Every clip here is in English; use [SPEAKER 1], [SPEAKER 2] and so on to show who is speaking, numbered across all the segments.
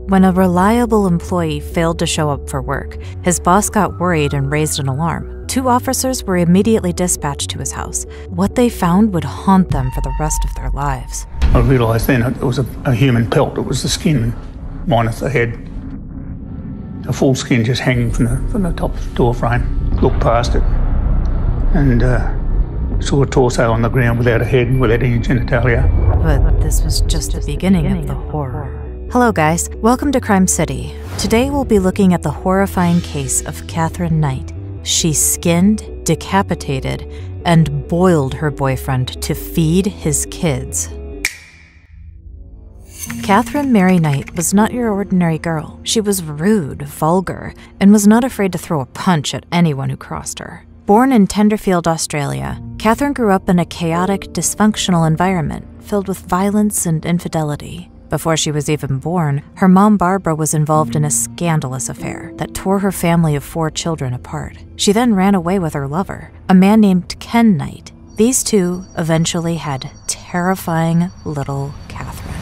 [SPEAKER 1] When a reliable employee failed to show up for work, his boss got worried and raised an alarm. 2 officers were immediately dispatched to his house. What they found would haunt them for the rest of their lives.
[SPEAKER 2] I realised then it was a human pelt. It was the skin minus the head. A full skin just hanging from the top door frame. Looked past it and saw a torso on the ground without a head and without any genitalia.
[SPEAKER 1] But this was just the beginning of the horror. Hello guys, welcome to Crime City. Today we'll be looking at the horrifying case of Katherine Knight. She skinned, decapitated, and boiled her boyfriend to feed his kids. Katherine Mary Knight was not your ordinary girl. She was rude, vulgar, and was not afraid to throw a punch at anyone who crossed her. Born in Tenterfield, Australia, Katherine grew up in a chaotic, dysfunctional environment filled with violence and infidelity. Before she was even born, her mom Barbara was involved in a scandalous affair that tore her family of 4 children apart. She then ran away with her lover, a man named Ken Knight. These two eventually had terrifying little Katherine.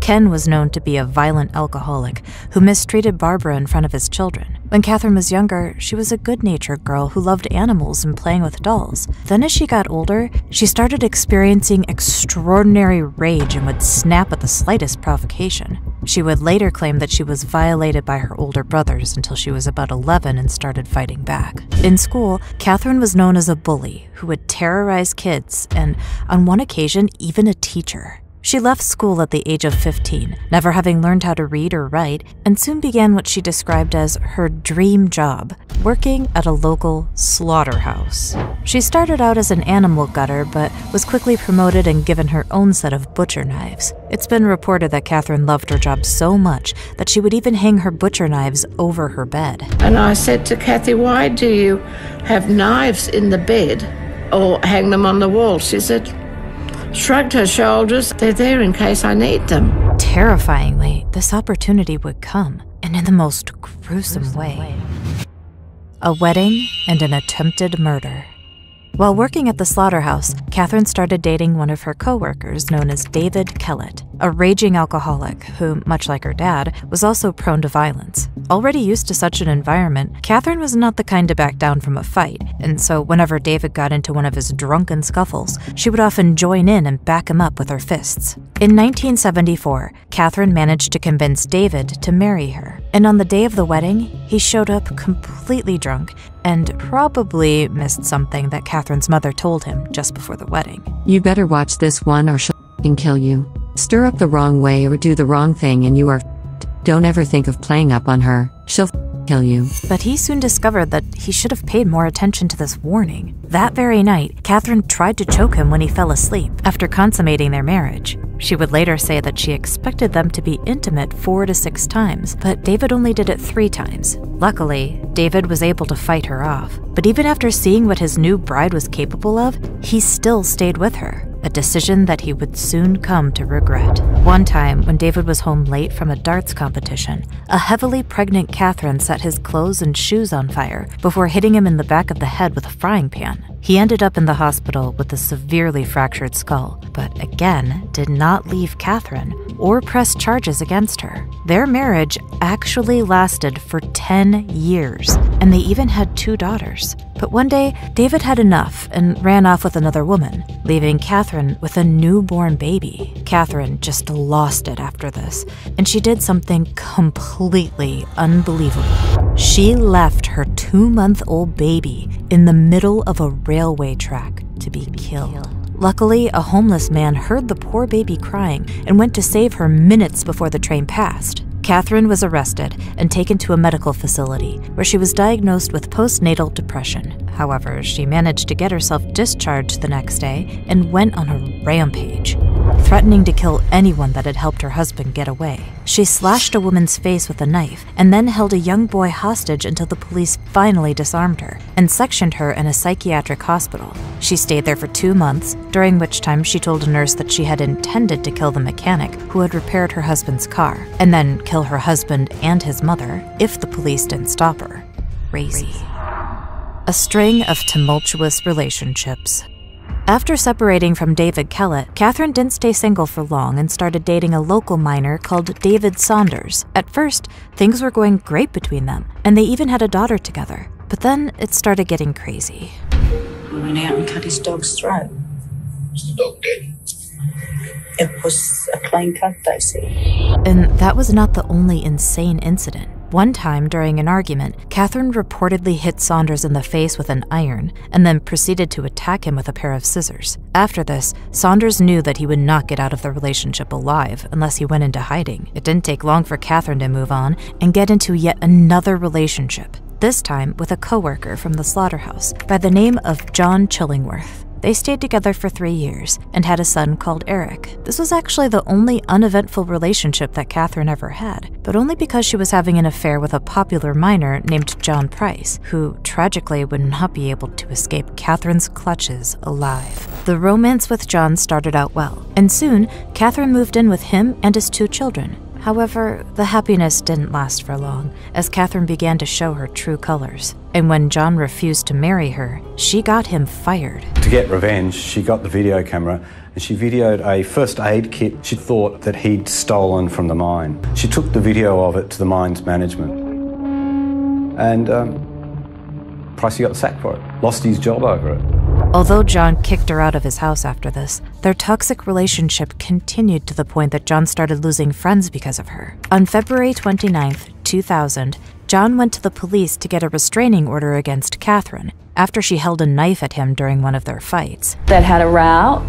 [SPEAKER 1] Ken was known to be a violent alcoholic who mistreated Barbara in front of his children. When Katherine was younger, she was a good-natured girl who loved animals and playing with dolls. Then as she got older, she started experiencing extraordinary rage and would snap at the slightest provocation. She would later claim that she was violated by her older brothers until she was about 11 and started fighting back. In school, Katherine was known as a bully who would terrorize kids and, on one occasion, even a teacher. She left school at the age of 15, never having learned how to read or write, and soon began what she described as her dream job, working at a local slaughterhouse. She started out as an animal gutter, but was quickly promoted and given her own set of butcher knives. It's been reported that Katherine loved her job so much that she would even hang her butcher knives over her bed.
[SPEAKER 3] And I said to Kathy, "Why do you have knives in the bed or hang them on the wall?" She said, shrugged her shoulders, "They're there in case I need them."
[SPEAKER 1] Terrifyingly, this opportunity would come, and in the most gruesome way. A wedding and an attempted murder. While working at the slaughterhouse, Katherine started dating one of her co-workers known as David Kellett, a raging alcoholic who, much like her dad, was also prone to violence. Already used to such an environment, Katherine was not the kind to back down from a fight, and so whenever David got into one of his drunken scuffles, she would often join in and back him up with her fists. In 1974, Katherine managed to convince David to marry her, and on the day of the wedding, he showed up completely drunk and probably missed something that Katherine's mother told him just before the wedding.
[SPEAKER 4] "You better watch this one or she'll f***ing kill you. Stir up the wrong way or do the wrong thing and you are f***ed. Don't ever think of playing up on her. She'll f***ing kill you."
[SPEAKER 1] But he soon discovered that he should have paid more attention to this warning. That very night, Katherine tried to choke him when he fell asleep after consummating their marriage. She would later say that she expected them to be intimate 4 to 6 times, but David only did it 3 times. Luckily, David was able to fight her off. But even after seeing what his new bride was capable of, he still stayed with her, a decision that he would soon come to regret. One time, when David was home late from a darts competition, a heavily pregnant Katherine set his clothes and shoes on fire before hitting him in the back of the head with a frying pan. He ended up in the hospital with a severely fractured skull, but again did not leave Katherine or press charges against her. Their marriage actually lasted for 10 years, and they even had 2 daughters. But one day, David had enough and ran off with another woman, leaving Katherine with a newborn baby. Katherine just lost it after this, and she did something completely unbelievable. She left her 2-month-old baby in the middle of a railway track to be killed. Luckily, a homeless man heard the poor baby crying and went to save her minutes before the train passed. Katherine was arrested and taken to a medical facility where she was diagnosed with postnatal depression. However, she managed to get herself discharged the next day and went on a rampage, threatening to kill anyone that had helped her husband get away. She slashed a woman's face with a knife and then held a young boy hostage until the police finally disarmed her and sectioned her in a psychiatric hospital. She stayed there for 2 months, during which time she told a nurse that she had intended to kill the mechanic who had repaired her husband's car, and then kill her husband and his mother if the police didn't stop her. Crazy. A string of tumultuous relationships. After separating from David Kellett, Catherine didn't stay single for long and started dating a local miner called David Saunders. At first, things were going great between them, and they even had a daughter together. But then it started getting crazy.
[SPEAKER 5] We went out and cut his dog's throat.
[SPEAKER 6] Was the dog dead?
[SPEAKER 5] It was a clean cut, they said.
[SPEAKER 1] And that was not the only insane incident. One time during an argument, Catherine reportedly hit Saunders in the face with an iron and then proceeded to attack him with a pair of scissors. After this, Saunders knew that he would not get out of the relationship alive unless he went into hiding. It didn't take long for Catherine to move on and get into yet another relationship, this time with a coworker from the slaughterhouse by the name of John Chillingworth. They stayed together for 3 years and had a son called Eric. This was actually the only uneventful relationship that Catherine ever had, but only because she was having an affair with a popular miner named John Price, who tragically would not be able to escape Catherine's clutches alive. The romance with John started out well, and soon Catherine moved in with him and his 2 children. However, the happiness didn't last for long, as Catherine began to show her true colors. And when John refused to marry her, she got him fired.
[SPEAKER 7] To get revenge, she got the video camera and she videoed a first aid kit she thought that he'd stolen from the mine. She took the video of it to the mine's management. And Pricey got sacked for it, lost his job over it.
[SPEAKER 1] Although John kicked her out of his house after this, their toxic relationship continued to the point that John started losing friends because of her. On February 29th, 2000, John went to the police to get a restraining order against Catherine after she held a knife at him during one of their fights.
[SPEAKER 8] They'd had a row.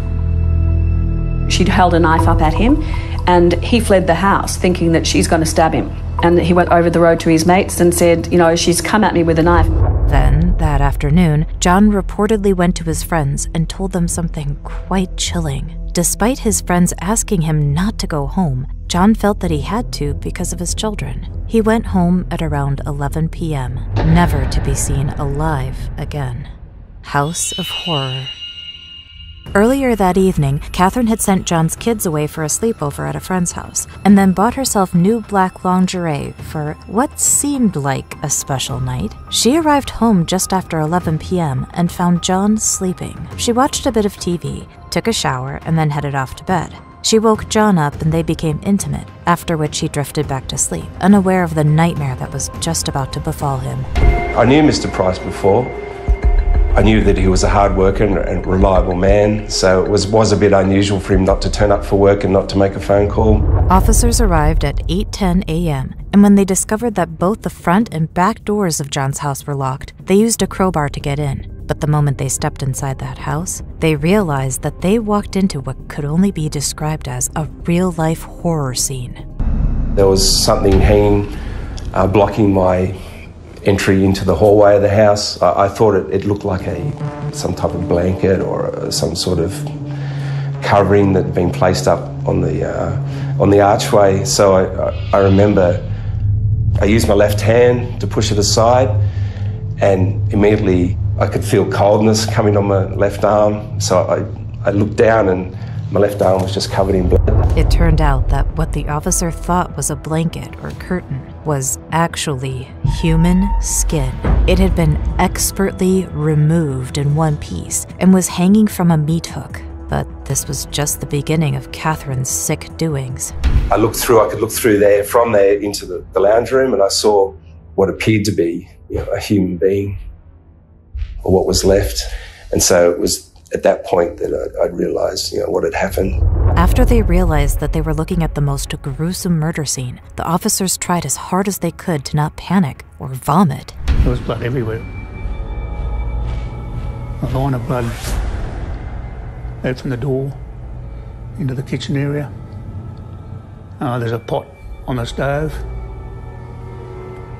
[SPEAKER 8] She'd held a knife up at him, and he fled the house thinking that she's going to stab him. And he went over the road to his mates and said, you know, she's come at me with a knife.
[SPEAKER 1] Then, that afternoon, John reportedly went to his friends and told them something quite chilling. Despite his friends asking him not to go home, John felt that he had to because of his children. He went home at around 11 p.m., never to be seen alive again. House of Horror. Earlier that evening, Catherine had sent John's kids away for a sleepover at a friend's house, and then bought herself new black lingerie for what seemed like a special night. She arrived home just after 11 p.m. and found John sleeping. She watched a bit of TV, took a shower, and then headed off to bed. She woke John up and they became intimate, after which he drifted back to sleep, unaware of the nightmare that was just about to befall him.
[SPEAKER 6] I knew Mr. Price before. I knew that he was a hard worker and reliable man, so it was a bit unusual for him not to turn up for work and not to make a phone call.
[SPEAKER 1] Officers arrived at 8:10 a.m., and when they discovered that both the front and back doors of John's house were locked, they used a crowbar to get in. But the moment they stepped inside that house, they realized that they walked into what could only be described as a real-life horror scene.
[SPEAKER 6] There was something hanging, blocking my entry into the hallway of the house. I thought it looked like some type of blanket or some sort of covering that had been placed up on the archway. So I remember I used my left hand to push it aside, and immediately I could feel coldness coming on my left arm. So I looked down and my left arm was just covered in blood.
[SPEAKER 1] It turned out that what the officer thought was a blanket or curtain was actually human skin. It had been expertly removed in one piece and was hanging from a meat hook. But this was just the beginning of Catherine's sick doings.
[SPEAKER 6] I could look through there, from there into the lounge room, and I saw what appeared to be, a human being, or what was left. And so it was at that point that I'd realized, what had happened.
[SPEAKER 1] After they realized that they were looking at the most gruesome murder scene, the officers tried as hard as they could to not panic or vomit.
[SPEAKER 2] There was blood everywhere. A line of blood out from the door into the kitchen area. There's a pot on the stove.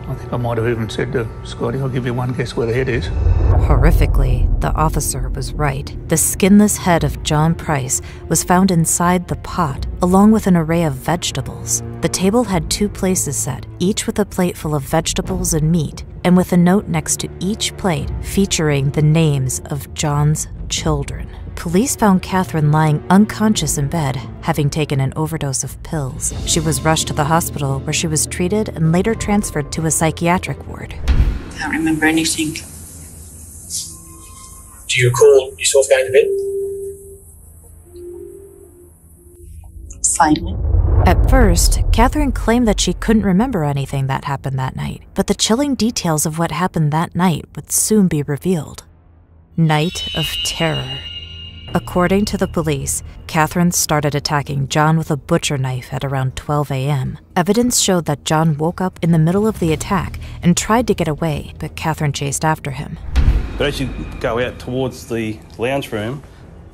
[SPEAKER 2] I think I might have even said to Scotty, I'll give you one guess where the head is.
[SPEAKER 1] Horrifically, the officer was right. The skinless head of John Price was found inside the pot, along with an array of vegetables. The table had 2 places set, each with a plate full of vegetables and meat, and with a note next to each plate featuring the names of John's children. Police found Catherine lying unconscious in bed, having taken an overdose of pills. She was rushed to the hospital where she was treated and later transferred to a psychiatric ward.
[SPEAKER 5] I can't remember anything.
[SPEAKER 9] Do you recall yourself going to bed?
[SPEAKER 5] finally.
[SPEAKER 1] At first, Catherine claimed that she couldn't remember anything that happened that night, but the chilling details of what happened that night would soon be revealed. Night of Terror. According to the police, Catherine started attacking John with a butcher knife at around 12 a.m. Evidence showed that John woke up in the middle of the attack and tried to get away, but Catherine chased after him.
[SPEAKER 9] But as you go out towards the lounge room,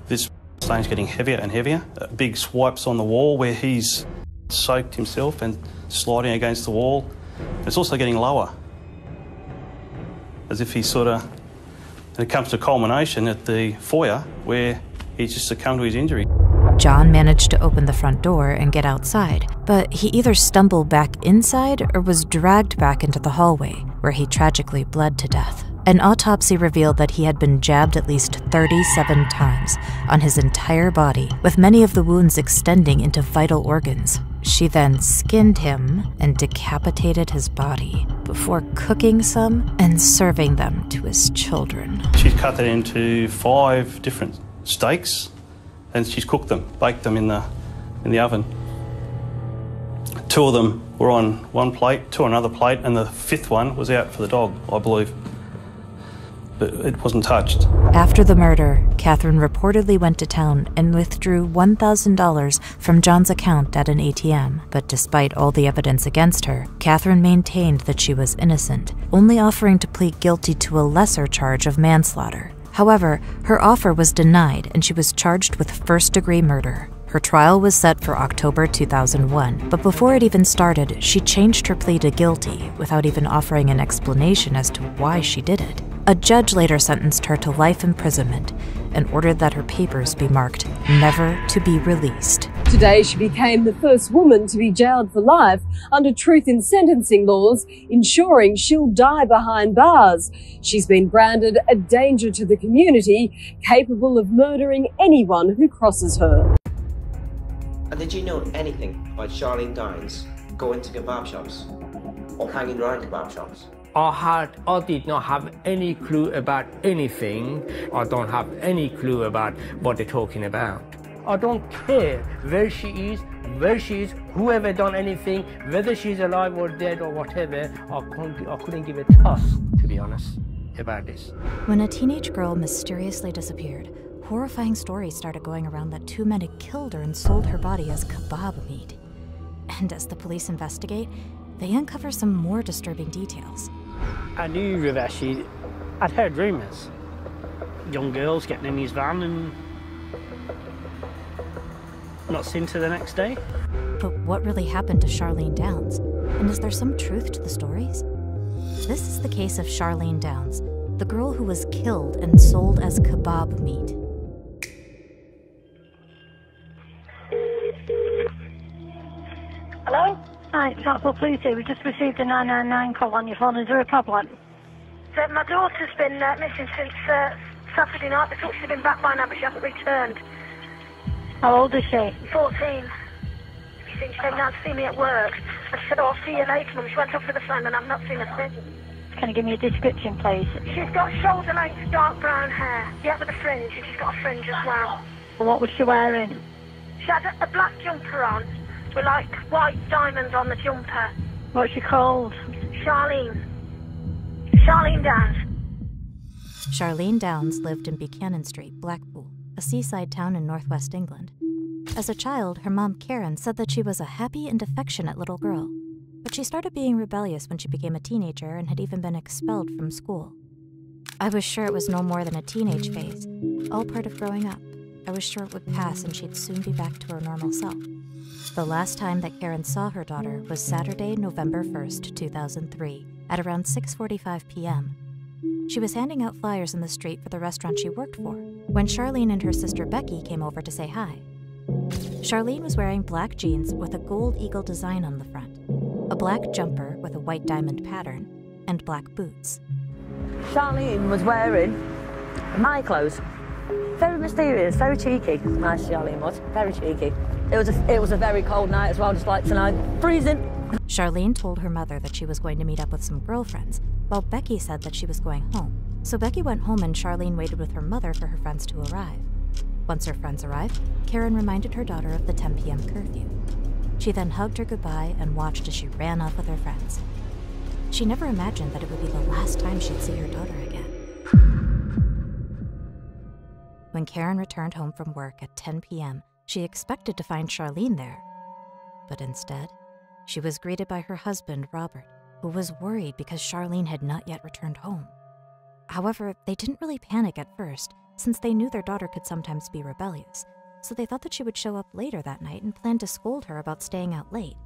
[SPEAKER 9] this stain's getting heavier and heavier. Big swipes on the wall where he's soaked himself and sliding against the wall. It's also getting lower, as if he's sort of... And it comes to culmination at the foyer where he's just succumbed to his injury.
[SPEAKER 1] John managed to open the front door and get outside, but he either stumbled back inside or was dragged back into the hallway, where he tragically bled to death. An autopsy revealed that he had been jabbed at least 37 times on his entire body, with many of the wounds extending into vital organs. She then skinned him and decapitated his body before cooking some and serving them to his children.
[SPEAKER 9] She's cut it into 5 different steaks and she's cooked them, baked them in the oven. 2 of them were on one plate, 2 on another plate, and the 5th one was out for the dog, I believe. But it wasn't touched.
[SPEAKER 1] After the murder, Catherine reportedly went to town and withdrew $1,000 from John's account at an ATM. But despite all the evidence against her, Catherine maintained that she was innocent, only offering to plead guilty to a lesser charge of manslaughter. However, her offer was denied and she was charged with first-degree murder. Her trial was set for October 2001, but before it even started, she changed her plea to guilty without even offering an explanation as to why she did it. A judge later sentenced her to life imprisonment and ordered that her papers be marked never to be released.
[SPEAKER 10] Today, she became the first woman to be jailed for life under truth in sentencing laws, ensuring she'll die behind bars. She's been branded a danger to the community, capable of murdering anyone who crosses her.
[SPEAKER 11] And did you know anything about Charlene Downs going to kebab shops or hanging around kebab shops?
[SPEAKER 12] I did not have any clue about anything. I don't have any clue about what they're talking about. I don't care where she is, whoever done anything, whether she's alive or dead or whatever. I couldn't give a toss, to be honest, about this.
[SPEAKER 1] When a teenage girl mysteriously disappeared, horrifying stories started going around that 2 men had killed her and sold her body as kebab meat. And as the police investigate, they uncover some more disturbing details.
[SPEAKER 13] I knew Raveshi. I'd heard rumours. Young girls getting in his van and not seen to the next day.
[SPEAKER 1] But what really happened to Charlene Downs? And is there some truth to the stories? This is the case of Charlene Downs, the girl who was killed and sold as kebab meat.
[SPEAKER 14] Hello? Hi, it's Blackpool Police here. We just received a 999 call on your phone. Is there a problem?
[SPEAKER 15] So my daughter's been missing since Saturday night. They thought she'd been back by now, but she hasn't returned.
[SPEAKER 14] How old is she?
[SPEAKER 15] 14. She came down to see me at work. I said, oh, I'll see you later, Mum. She went off with a friend and I've not seen her since.
[SPEAKER 14] Can you give me a description, please?
[SPEAKER 15] She's got shoulder-length dark brown hair. Yeah, with a fringe. And she's got a fringe as well.
[SPEAKER 14] What was she wearing?
[SPEAKER 15] She had a black jumper on with, like, white diamonds on the jumper.
[SPEAKER 14] What's she called?
[SPEAKER 15] Charlene. Charlene Downs.
[SPEAKER 1] Charlene Downs lived in Buchanan Street, Blackpool, a seaside town in northwest England. As a child, her mom, Karen, said that she was a happy and affectionate little girl. But she started being rebellious when she became a teenager and had even been expelled from school. I was sure it was no more than a teenage phase, all part of growing up. I was sure it would pass and she'd soon be back to her normal self. The last time that Karen saw her daughter was Saturday, November 1st, 2003, at around 6:45 p.m. She was handing out flyers in the street for the restaurant she worked for, when Charlene and her sister Becky came over to say hi. Charlene was wearing black jeans with a gold eagle design on the front, a black jumper with a white diamond pattern, and black boots.
[SPEAKER 16] Charlene was wearing my clothes. Very mysterious, very cheeky. Nice Charlene was, very cheeky. It was a very cold night as well, just like tonight. Freezing.
[SPEAKER 1] Charlene told her mother that she was going to meet up with some girlfriends, while Becky said that she was going home. So Becky went home and Charlene waited with her mother for her friends to arrive. Once her friends arrived, Karen reminded her daughter of the 10 p.m. curfew. She then hugged her goodbye and watched as she ran off with her friends. She never imagined that it would be the last time she'd see her daughter again. When Karen returned home from work at 10 p.m., she expected to find Charlene there. But instead, she was greeted by her husband, Robert, who was worried because Charlene had not yet returned home. However, they didn't really panic at first, since they knew their daughter could sometimes be rebellious, so they thought that she would show up later that night and planned to scold her about staying out late.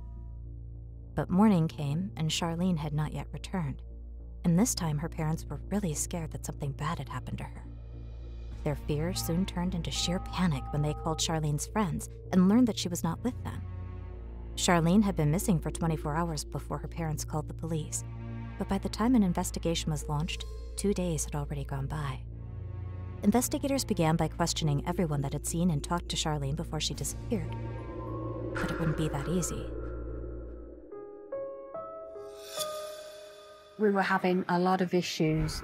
[SPEAKER 1] But morning came, and Charlene had not yet returned, and this time her parents were really scared that something bad had happened to her. Their fear soon turned into sheer panic when they called Charlene's friends and learned that she was not with them. Charlene had been missing for 24 hours before her parents called the police, but by the time an investigation was launched, 2 days had already gone by. Investigators began by questioning everyone that had seen and talked to Charlene before she disappeared. But it wouldn't be that easy.
[SPEAKER 17] We were having a lot of issues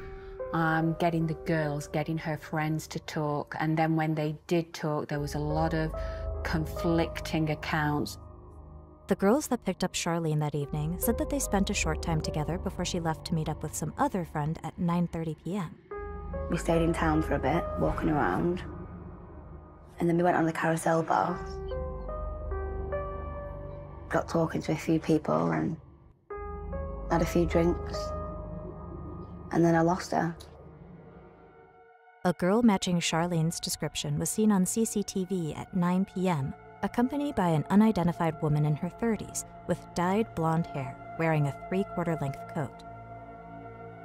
[SPEAKER 17] getting the girls, getting her friends to talk, and then when they did talk, there was a lot of conflicting accounts.
[SPEAKER 1] The girls that picked up Charlene that evening said that they spent a short time together before she left to meet up with some other friend at 9:30 p.m.
[SPEAKER 18] We stayed in town for a bit, walking around, and then we went on the carousel bar. Got talking to a few people and had a few drinks, and then I lost her.
[SPEAKER 1] A girl matching Charlene's description was seen on CCTV at 9 p.m., accompanied by an unidentified woman in her 30s with dyed blonde hair, wearing a 3/4 length coat.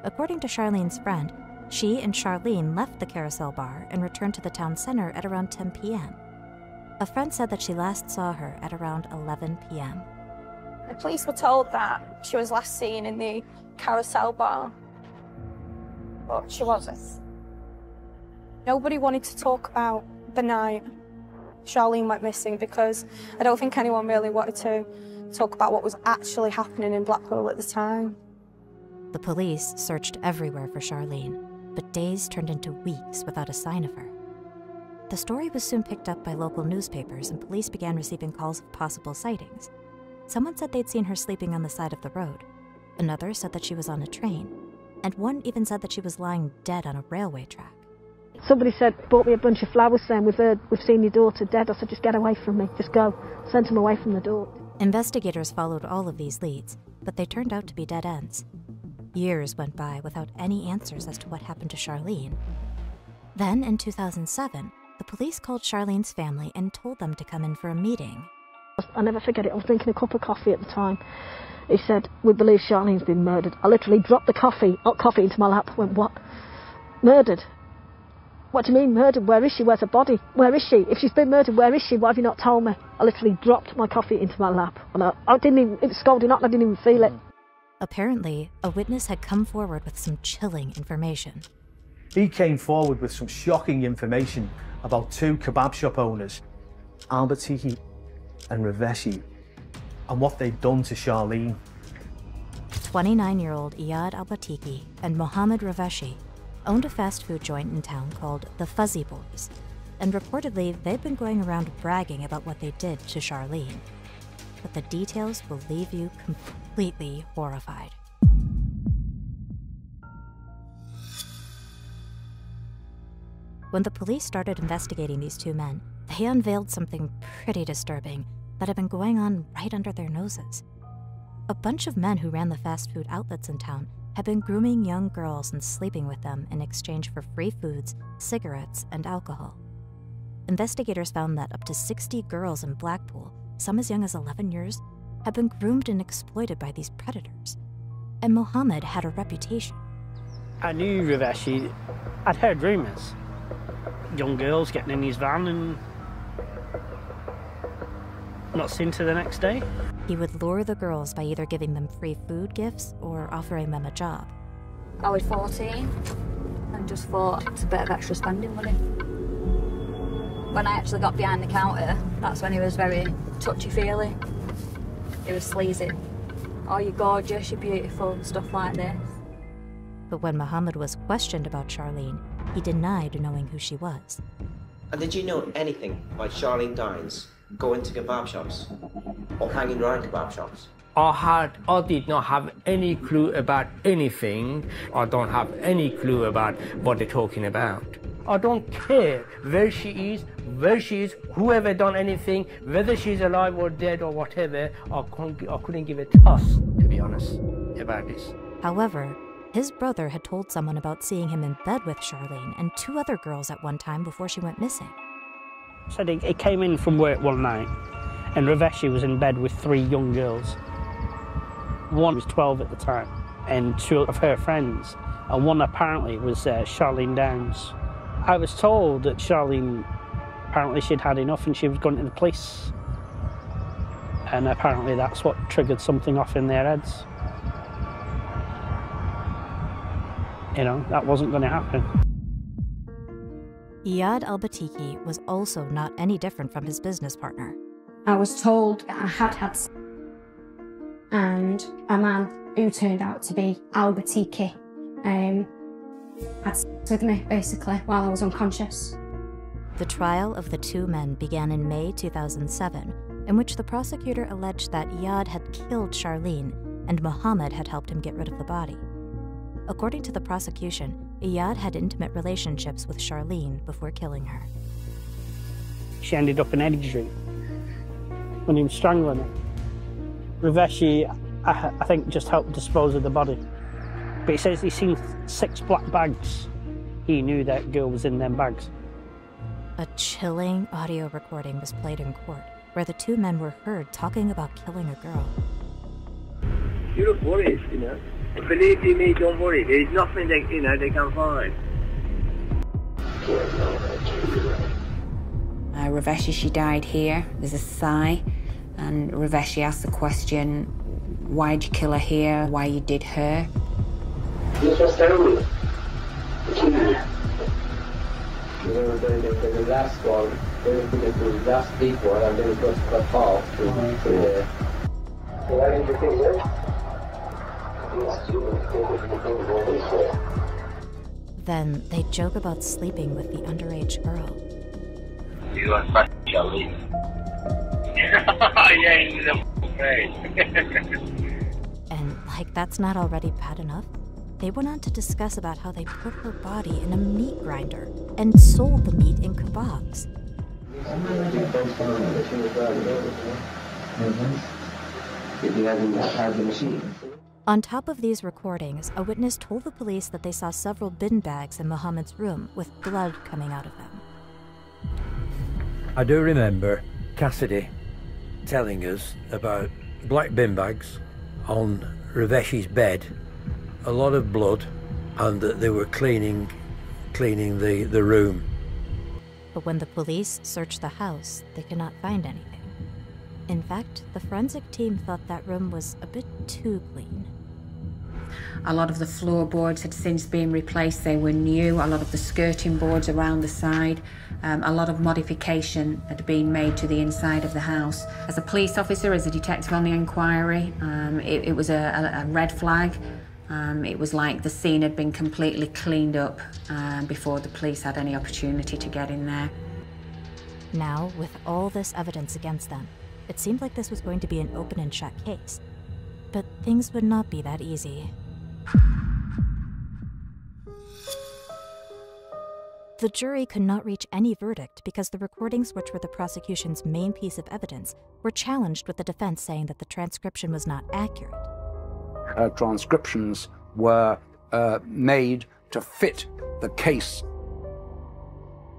[SPEAKER 1] According to Charlene's friend, she and Charlene left the carousel bar and returned to the town center at around 10 p.m. A friend said that she last saw her at around 11 p.m.
[SPEAKER 19] The police were told that she was last seen in the carousel bar, but she wasn't. Nobody wanted to talk about the night Charlene went missing because I don't think anyone really wanted to talk about what was actually happening in Blackpool at the time.
[SPEAKER 1] The police searched everywhere for Charlene, but days turned into weeks without a sign of her. The story was soon picked up by local newspapers, and police began receiving calls of possible sightings. Someone said they'd seen her sleeping on the side of the road. Another said that she was on a train, and one even said that she was lying dead on a railway track.
[SPEAKER 20] Somebody bought me a bunch of flowers saying, we've seen your daughter dead. I said, just get away from me, just go. Sent him away from the door.
[SPEAKER 1] Investigators followed all of these leads, but they turned out to be dead ends. Years went by without any answers as to what happened to Charlene. Then, in 2007, the police called Charlene's family and told them to come in for a meeting.
[SPEAKER 20] I'll never forget it. I was drinking a cup of coffee at the time. He said, we believe Charlene's been murdered. I literally dropped the hot coffee into my lap. Went, what? Murdered? What do you mean murdered? Where is she? Where's her body? Where is she? If she's been murdered, where is she? Why have you not told me? I literally dropped my coffee into my lap. And I didn't even, it was scalding hot and I didn't even feel it.
[SPEAKER 1] Apparently, a witness had come forward with some chilling information.
[SPEAKER 21] He came forward with some shocking information about two kebab shop owners, Albertiki and Raveshi, and what they'd done to Charlene.
[SPEAKER 1] 29-year-old Iyad Albatiki and Mohammed Raveshi owned a fast food joint in town called the Fuzzy Boys, and reportedly they'd been going around bragging about what they did to Charlene. But the details will leave you completely horrified. When the police started investigating these two men, they unveiled something pretty disturbing that had been going on right under their noses. A bunch of men who ran the fast food outlets in town had been grooming young girls and sleeping with them in exchange for free foods, cigarettes, and alcohol. Investigators found that up to 60 girls in Blackpool, some as young as 11 years, had been groomed and exploited by these predators. And Mohammed had a reputation.
[SPEAKER 13] I knew Raveshi. I'd heard rumours. Young girls getting in his van and not seen to the next day.
[SPEAKER 1] He would lure the girls by either giving them free food gifts or offering them a job.
[SPEAKER 22] I was 14 and just thought it's a bit of extra spending money. When I actually got behind the counter, that's when he was very touchy-feely. He was sleazy. Oh, you're gorgeous, you're beautiful, and stuff like this.
[SPEAKER 1] But when Mohammed was questioned about Charlene, he denied knowing who she was.
[SPEAKER 11] And did you know anything about Charlene Dines going to kebab shops or hanging around kebab shops?
[SPEAKER 12] I did not have any clue about anything. I don't have any clue about what they're talking about. I don't care where she is, whoever done anything, whether she's alive or dead or whatever. I couldn't give a toss, to be honest, about this.
[SPEAKER 1] However, his brother had told someone about seeing him in bed with Charlene and 2 other girls at one time before she went missing.
[SPEAKER 13] Said he came in from work one night and Raveshi was in bed with 3 young girls. One was 12 at the time, and 2 of her friends, and one apparently was Charlene Dines. I was told that Charlene, apparently she'd had enough and she was going to the police. And apparently that's what triggered something off in their heads. You know, that wasn't going to happen.
[SPEAKER 1] Iyad Al-Batiki was also not any different from his business partner.
[SPEAKER 3] I was told I had and a man who turned out to be Al-Batiki had sex with me, basically, while I was unconscious.
[SPEAKER 1] The trial of the 2 men began in May 2007, in which the prosecutor alleged that Iyad had killed Charlene and Mohammed had helped him get rid of the body. According to the prosecution, Iyad had intimate relationships with Charlene before killing her.
[SPEAKER 13] She ended up in Eddie Street when he was strangling her. Raveshi, I think, just helped dispose of the body. But he says he's seen 6 black bags. He knew that girl was in them bags.
[SPEAKER 1] A chilling audio recording was played in court, where the 2 men were heard talking about killing a girl.
[SPEAKER 4] You look worried, you know. And believe you me, don't worry. There is nothing they, you know, they can find.
[SPEAKER 23] Raveshi, she died here. There's a sigh. And Raveshi asked the question, why'd you kill her here? Why you did her?
[SPEAKER 4] This was terrible. The last one, the last big one, and then it got cut off. So why did you kill her?
[SPEAKER 1] Then they joke about sleeping with the underage girl.
[SPEAKER 4] You are fucking Charlene. Yeah, he's a face.
[SPEAKER 1] And like that's not already bad enough, they went on to discuss about how they put her body in a meat grinder and sold the meat in kebabs. On top of these recordings, a witness told the police that they saw several bin bags in Mohammed's room with blood coming out of them.
[SPEAKER 24] I do remember Cassidy telling us about black bin bags on Raveshi's bed, a lot of blood, and that they were cleaning the room.
[SPEAKER 1] But when the police searched the house, they could not find anything. In fact, the forensic team thought that room was a bit too clean.
[SPEAKER 23] A lot of the floorboards had since been replaced. They were new. A lot of the skirting boards around the side. A lot of modification had been made to the inside of the house. As a police officer, as a detective on the inquiry, it was a red flag. It was like the scene had been completely cleaned up before the police had any opportunity to get in there.
[SPEAKER 1] Now, with all this evidence against them, it seemed like this was going to be an open and shut case. But things would not be that easy. The jury could not reach any verdict because the recordings, which were the prosecution's main piece of evidence, were challenged with the defense saying that the transcription was not accurate.
[SPEAKER 25] Transcriptions were made to fit the case.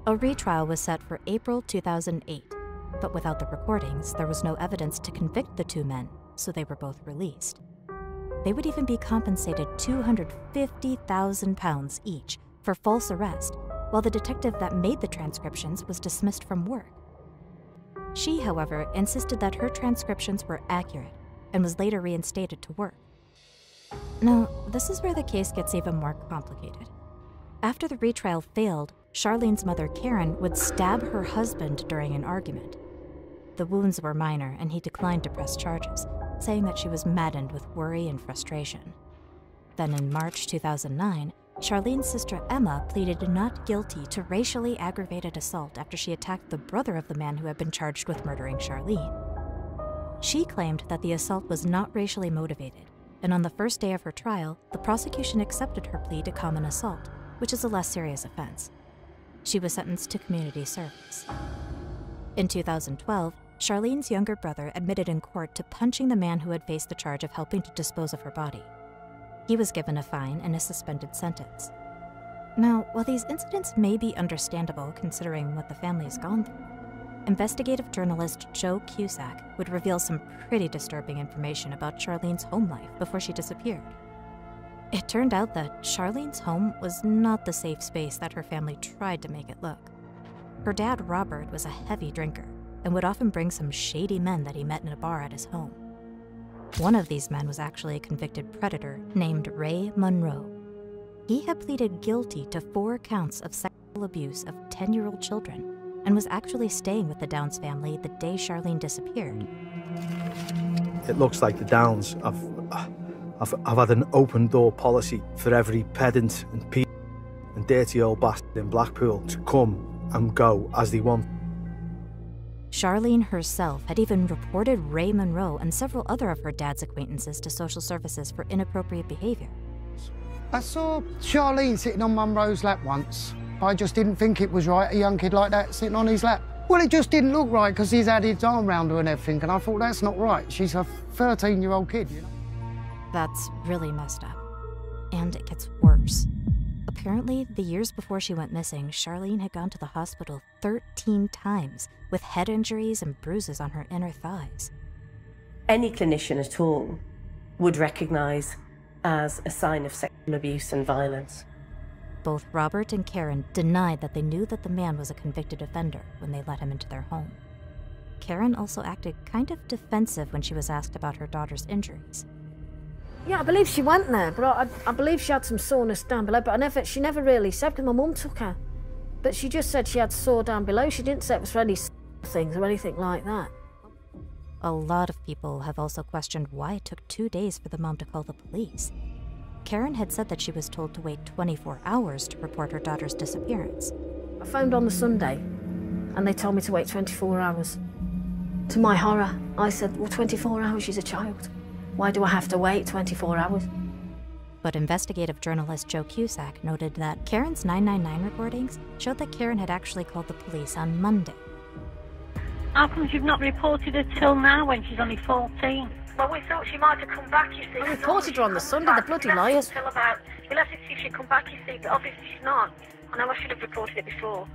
[SPEAKER 1] A retrial was set for April 2008, but without the recordings, there was no evidence to convict the 2 men, so they were both released. They would even be compensated £250,000 each for false arrest, while the detective that made the transcriptions was dismissed from work. She, however, insisted that her transcriptions were accurate and was later reinstated to work. Now, this is where the case gets even more complicated. After the retrial failed, Charlene's mother, Karen, would stab her husband during an argument. The wounds were minor, and he declined to press charges, saying that she was maddened with worry and frustration. Then in March 2009, Charlene's sister Emma pleaded not guilty to racially aggravated assault after she attacked the brother of the man who had been charged with murdering Charlene. She claimed that the assault was not racially motivated, and on the first day of her trial, the prosecution accepted her plea to common assault, which is a less serious offense. She was sentenced to community service. In 2012, Charlene's younger brother admitted in court to punching the man who had faced the charge of helping to dispose of her body. He was given a fine and a suspended sentence. Now, while these incidents may be understandable considering what the family has gone through, investigative journalist Joe Cusack would reveal some pretty disturbing information about Charlene's home life before she disappeared. It turned out that Charlene's home was not the safe space that her family tried to make it look. Her dad, Robert, was a heavy drinker and would often bring some shady men that he met in a bar at his home. One of these men was actually a convicted predator named Ray Monroe. He had pleaded guilty to 4 counts of sexual abuse of 10-year-old children and was actually staying with the Downs family the day Charlene disappeared.
[SPEAKER 21] It looks like the Downs have had an open-door policy for every pedant and and dirty old bastard in Blackpool to come and go as they want.
[SPEAKER 1] Charlene herself had even reported Ray Monroe and several other of her dad's acquaintances to social services for inappropriate behavior.
[SPEAKER 2] I saw Charlene sitting on Monroe's lap once. I just didn't think it was right, a young kid like that sitting on his lap. Well, it just didn't look right because he's had his arm round her and everything, and I thought, that's not right. She's a 13-year-old kid, you know?
[SPEAKER 1] That's really messed up. And it gets worse. Apparently, the years before she went missing, Charlene had gone to the hospital 13 times with head injuries and bruises on her inner thighs.
[SPEAKER 5] Any clinician at all would recognise as a sign of sexual abuse and violence.
[SPEAKER 1] Both Robert and Karen denied that they knew that the man was a convicted offender when they let him into their home. Karen also acted kind of defensive when she was asked about her daughter's injuries.
[SPEAKER 20] Yeah, I believe she went there, but I believe she had some soreness down below, but she never really said, because my mum took her. But she just said she had sore down below. She didn't say it was for any things or anything like that.
[SPEAKER 1] A lot of people have also questioned why it took 2 days for the mom to call the police. Karen had said that she was told to wait 24 hours to report her daughter's disappearance.
[SPEAKER 20] I phoned on the Sunday, and they told me to wait 24 hours. To my horror, I said, well, 24 hours, she's a child. Why do I have to wait 24 hours?
[SPEAKER 1] But investigative journalist Joe Cusack noted that Karen's 999 recordings showed that Karen had actually called the police on Monday.
[SPEAKER 14] How come you've not reported her till now when she's only 14?
[SPEAKER 15] Well, we thought she might have come back, you see.
[SPEAKER 20] I reported her on the Sunday, the bloody liars.
[SPEAKER 15] We left it to see if she'd come back, you see, but obviously she's not. I know I should have reported it before.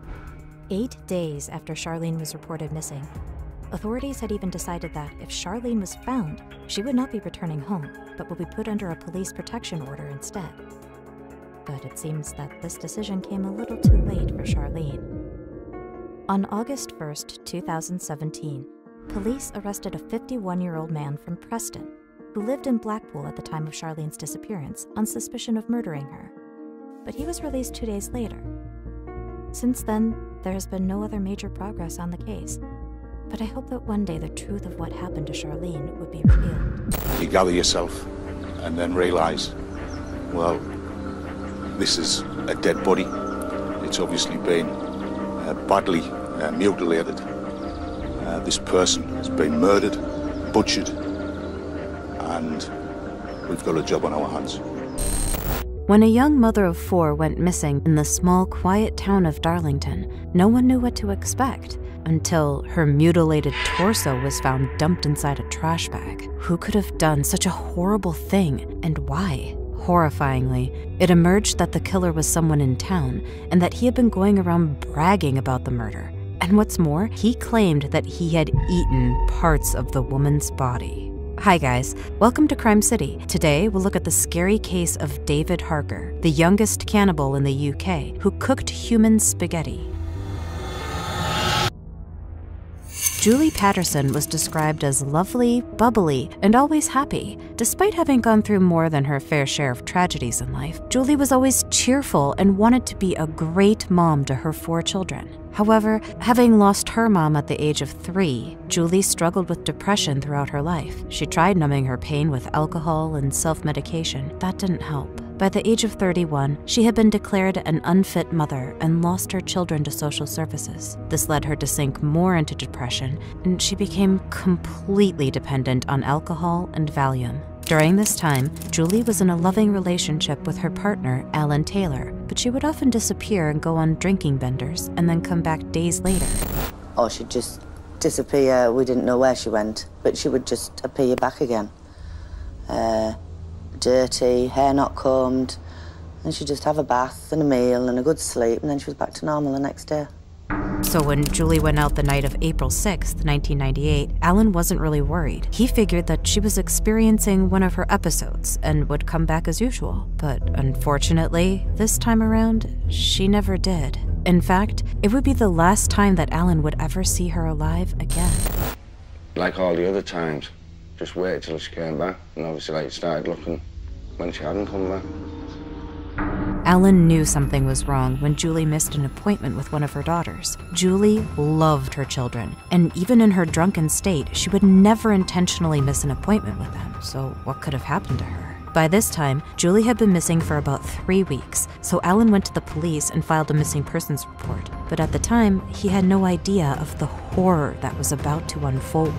[SPEAKER 1] 8 days after Charlene was reported missing, authorities had even decided that if Charlene was found, she would not be returning home, but would be put under a police protection order instead. But it seems that this decision came a little too late for Charlene. On August 1st, 2017, police arrested a 51-year-old man from Preston who lived in Blackpool at the time of Charlene's disappearance on suspicion of murdering her. But he was released 2 days later. Since then, there has been no other major progress on the case. But I hope that one day the truth of what happened to Charlene would be revealed.
[SPEAKER 6] You gather yourself and then realise, well, this is a dead body. It's obviously been badly mutilated. This person has been murdered, butchered, and we've got a job on our hands.
[SPEAKER 1] When a young mother of 4 went missing in the small, quiet town of Darlington, no one knew what to expect until her mutilated torso was found dumped inside a trash bag. Who could have done such a horrible thing, and why? Horrifyingly, it emerged that the killer was someone in town and that he had been going around bragging about the murder. And what's more, he claimed that he had eaten parts of the woman's body. Hi guys, welcome to Crime City. Today we'll look at the scary case of David Harker, the youngest cannibal in the UK who cooked human spaghetti. Julie Patterson was described as lovely, bubbly, and always happy. Despite having gone through more than her fair share of tragedies in life, Julie was always cheerful and wanted to be a great mom to her 4 children. However, having lost her mom at the age of 3, Julie struggled with depression throughout her life. She tried numbing her pain with alcohol and self-medication. That didn't help. By the age of 31, she had been declared an unfit mother and lost her children to social services. This led her to sink more into depression, and she became completely dependent on alcohol and Valium. During this time, Julie was in a loving relationship with her partner, Alan Taylor, but she would often disappear and go on drinking benders and then come back days later.
[SPEAKER 7] Or she'd just disappear. We didn't know where she went, but she would just appear back again. Dirty, hair not combed, and she'd just have a bath and a meal and a good sleep, and then she was back to normal the next day.
[SPEAKER 1] So when Julie went out the night of April 6th, 1998, Alan wasn't really worried. He figured that she was experiencing one of her episodes and would come back as usual. But unfortunately, this time around, she never did. In fact, it would be the last time that Alan would ever see her alive again.
[SPEAKER 8] Like all the other times, just waited till she came back, and obviously started looking when she hadn't come back.
[SPEAKER 1] Alan knew something was wrong when Julie missed an appointment with one of her daughters. Julie loved her children, and even in her drunken state, she would never intentionally miss an appointment with them, so what could have happened to her? By this time, Julie had been missing for about 3 weeks, so Alan went to the police and filed a missing persons report. But at the time, he had no idea of the horror that was about to unfold.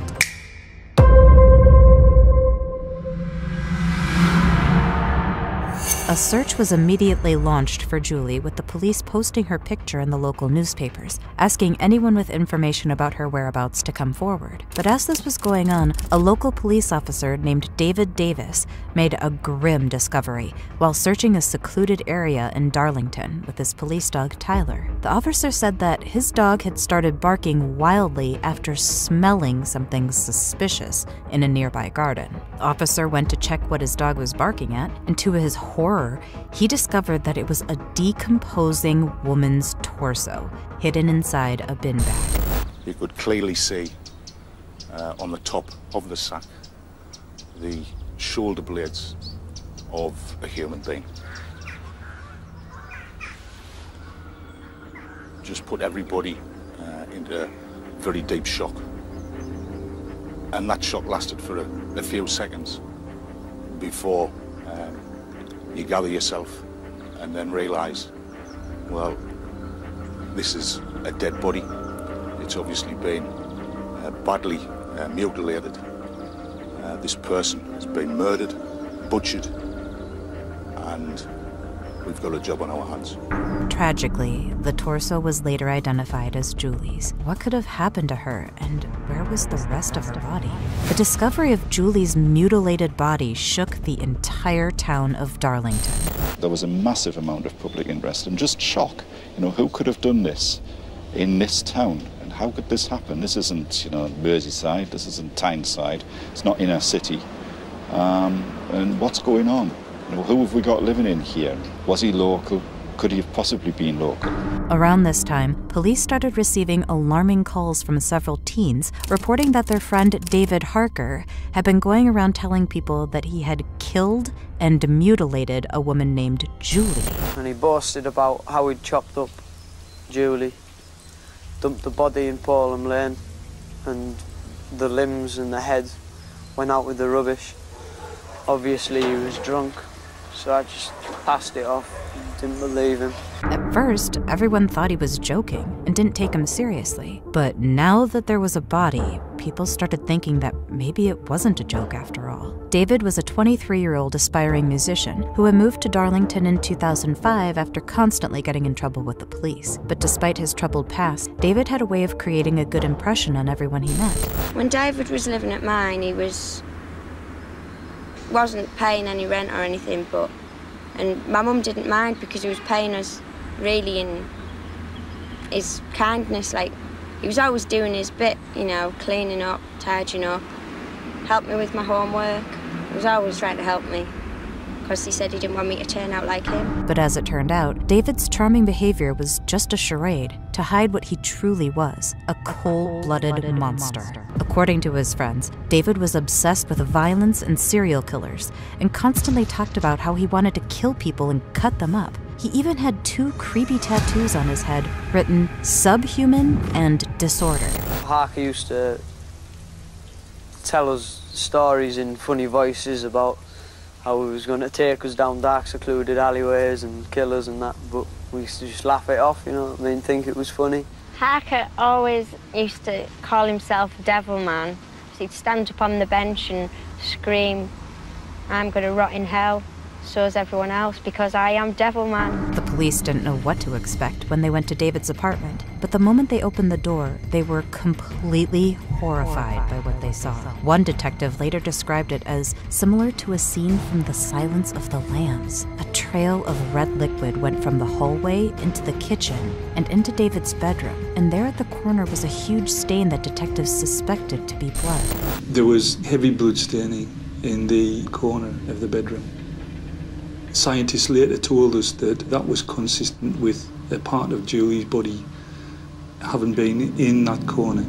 [SPEAKER 1] A search was immediately launched for Julie, with the police posting her picture in the local newspapers, asking anyone with information about her whereabouts to come forward. But as this was going on, a local police officer named David Davis made a grim discovery while searching a secluded area in Darlington with his police dog Tyler. The officer said that his dog had started barking wildly after smelling something suspicious in a nearby garden. The officer went to check what his dog was barking at, and to his horror, he discovered that it was a decomposing woman's torso hidden inside a bin bag.
[SPEAKER 6] You could clearly see on the top of the sack the shoulder blades of a human being. Just put everybody into very deep shock. And that shock lasted for a few seconds before you gather yourself and then realise, well, this is a dead body. It's obviously been badly mutilated. This person has been murdered, butchered, and we've got a job on our hands.
[SPEAKER 1] Tragically, the torso was later identified as Julie's. What could have happened to her, and where was the rest of her body? The discovery of Julie's mutilated body shook the entire town of Darlington.
[SPEAKER 9] There was a massive amount of public interest and just shock. You know, who could have done this in this town? And how could this happen? This isn't, you know, Merseyside, this isn't Tyneside, it's not inner city. And what's going on? You know, who have we got living in here? Was he local? Could he have possibly been local?
[SPEAKER 1] Around this time, police started receiving alarming calls from several teens reporting that their friend David Harker had been going around telling people that he had killed and mutilated a woman named Julie.
[SPEAKER 10] And he boasted about how he'd chopped up Julie, dumped the body in Paulham Lane, and the limbs and the head went out with the rubbish. Obviously he was drunk, so I just passed it off and didn't believe him.
[SPEAKER 1] At first, everyone thought he was joking and didn't take him seriously. But now that there was a body, people started thinking that maybe it wasn't a joke after all. David was a 23-year-old aspiring musician who had moved to Darlington in 2005 after constantly getting in trouble with the police. But despite his troubled past, David had a way of creating a good impression on everyone he met.
[SPEAKER 16] When David was living at mine, he wasn't paying any rent or anything, and my mum didn't mind because he was paying us really in his kindness. Like, he was always doing his bit, you know, cleaning up, tidying up, helped me with my homework. He was always trying to help me because he said he didn't want me to turn out like him.
[SPEAKER 1] But as it turned out, David's charming behavior was just a charade to hide what he truly was, a cold-blooded monster. According to his friends, David was obsessed with violence and serial killers and constantly talked about how he wanted to kill people and cut them up. He even had 2 creepy tattoos on his head written subhuman and disorder.
[SPEAKER 10] Harker used to tell us stories in funny voices about how he was going to take us down dark, secluded alleyways and kill us and that, but we used to just laugh it off, you know what I mean, think it was funny.
[SPEAKER 16] Harker always used to call himself Devil Man. So he'd stand up on the bench and scream, "I'm going to rot in hell, so's everyone else, because I am Devil Man."
[SPEAKER 1] The police didn't know what to expect when they went to David's apartment, but the moment they opened the door, they were completely horrified by what they saw. One detective later described it as similar to a scene from The Silence of the Lambs. A trail of red liquid went from the hallway into the kitchen and into David's bedroom, and there at the corner was a huge stain that detectives suspected to be blood.
[SPEAKER 11] There was heavy blood staining in the corner of the bedroom. Scientists later told us that that was consistent with a part of Julie's body having been in that corner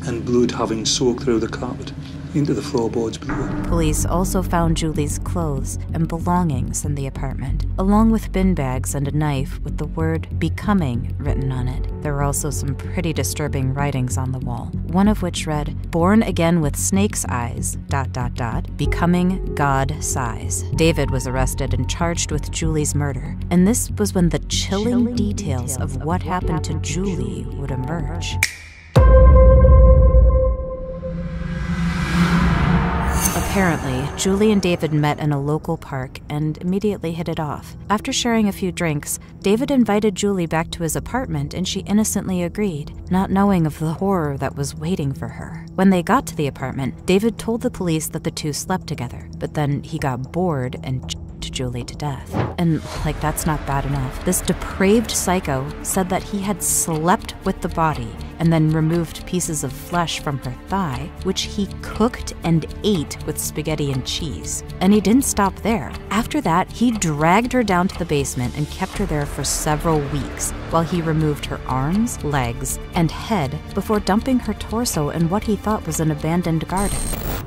[SPEAKER 11] and blood having soaked through the carpet into the floorboards below.
[SPEAKER 1] Police also found Julie's clothes and belongings in the apartment, along with bin bags and a knife with the word "becoming" written on it. There were also some pretty disturbing writings on the wall, one of which read, "Born again with snake's eyes, ... becoming God size." David was arrested and charged with Julie's murder, and this was when the chilling details of what happened to Julie would emerge. Apparently, Julie and David met in a local park and immediately hit it off. After sharing a few drinks, David invited Julie back to his apartment and she innocently agreed, not knowing of the horror that was waiting for her. When they got to the apartment, David told the police that the two slept together, but then he got bored and Julie to death. And like that's not bad enough, this depraved psycho said that he had slept with the body and then removed pieces of flesh from her thigh, which he cooked and ate with spaghetti and cheese. And he didn't stop there. After that, he dragged her down to the basement and kept her there for several weeks while he removed her arms, legs, and head before dumping her torso in what he thought was an abandoned garden.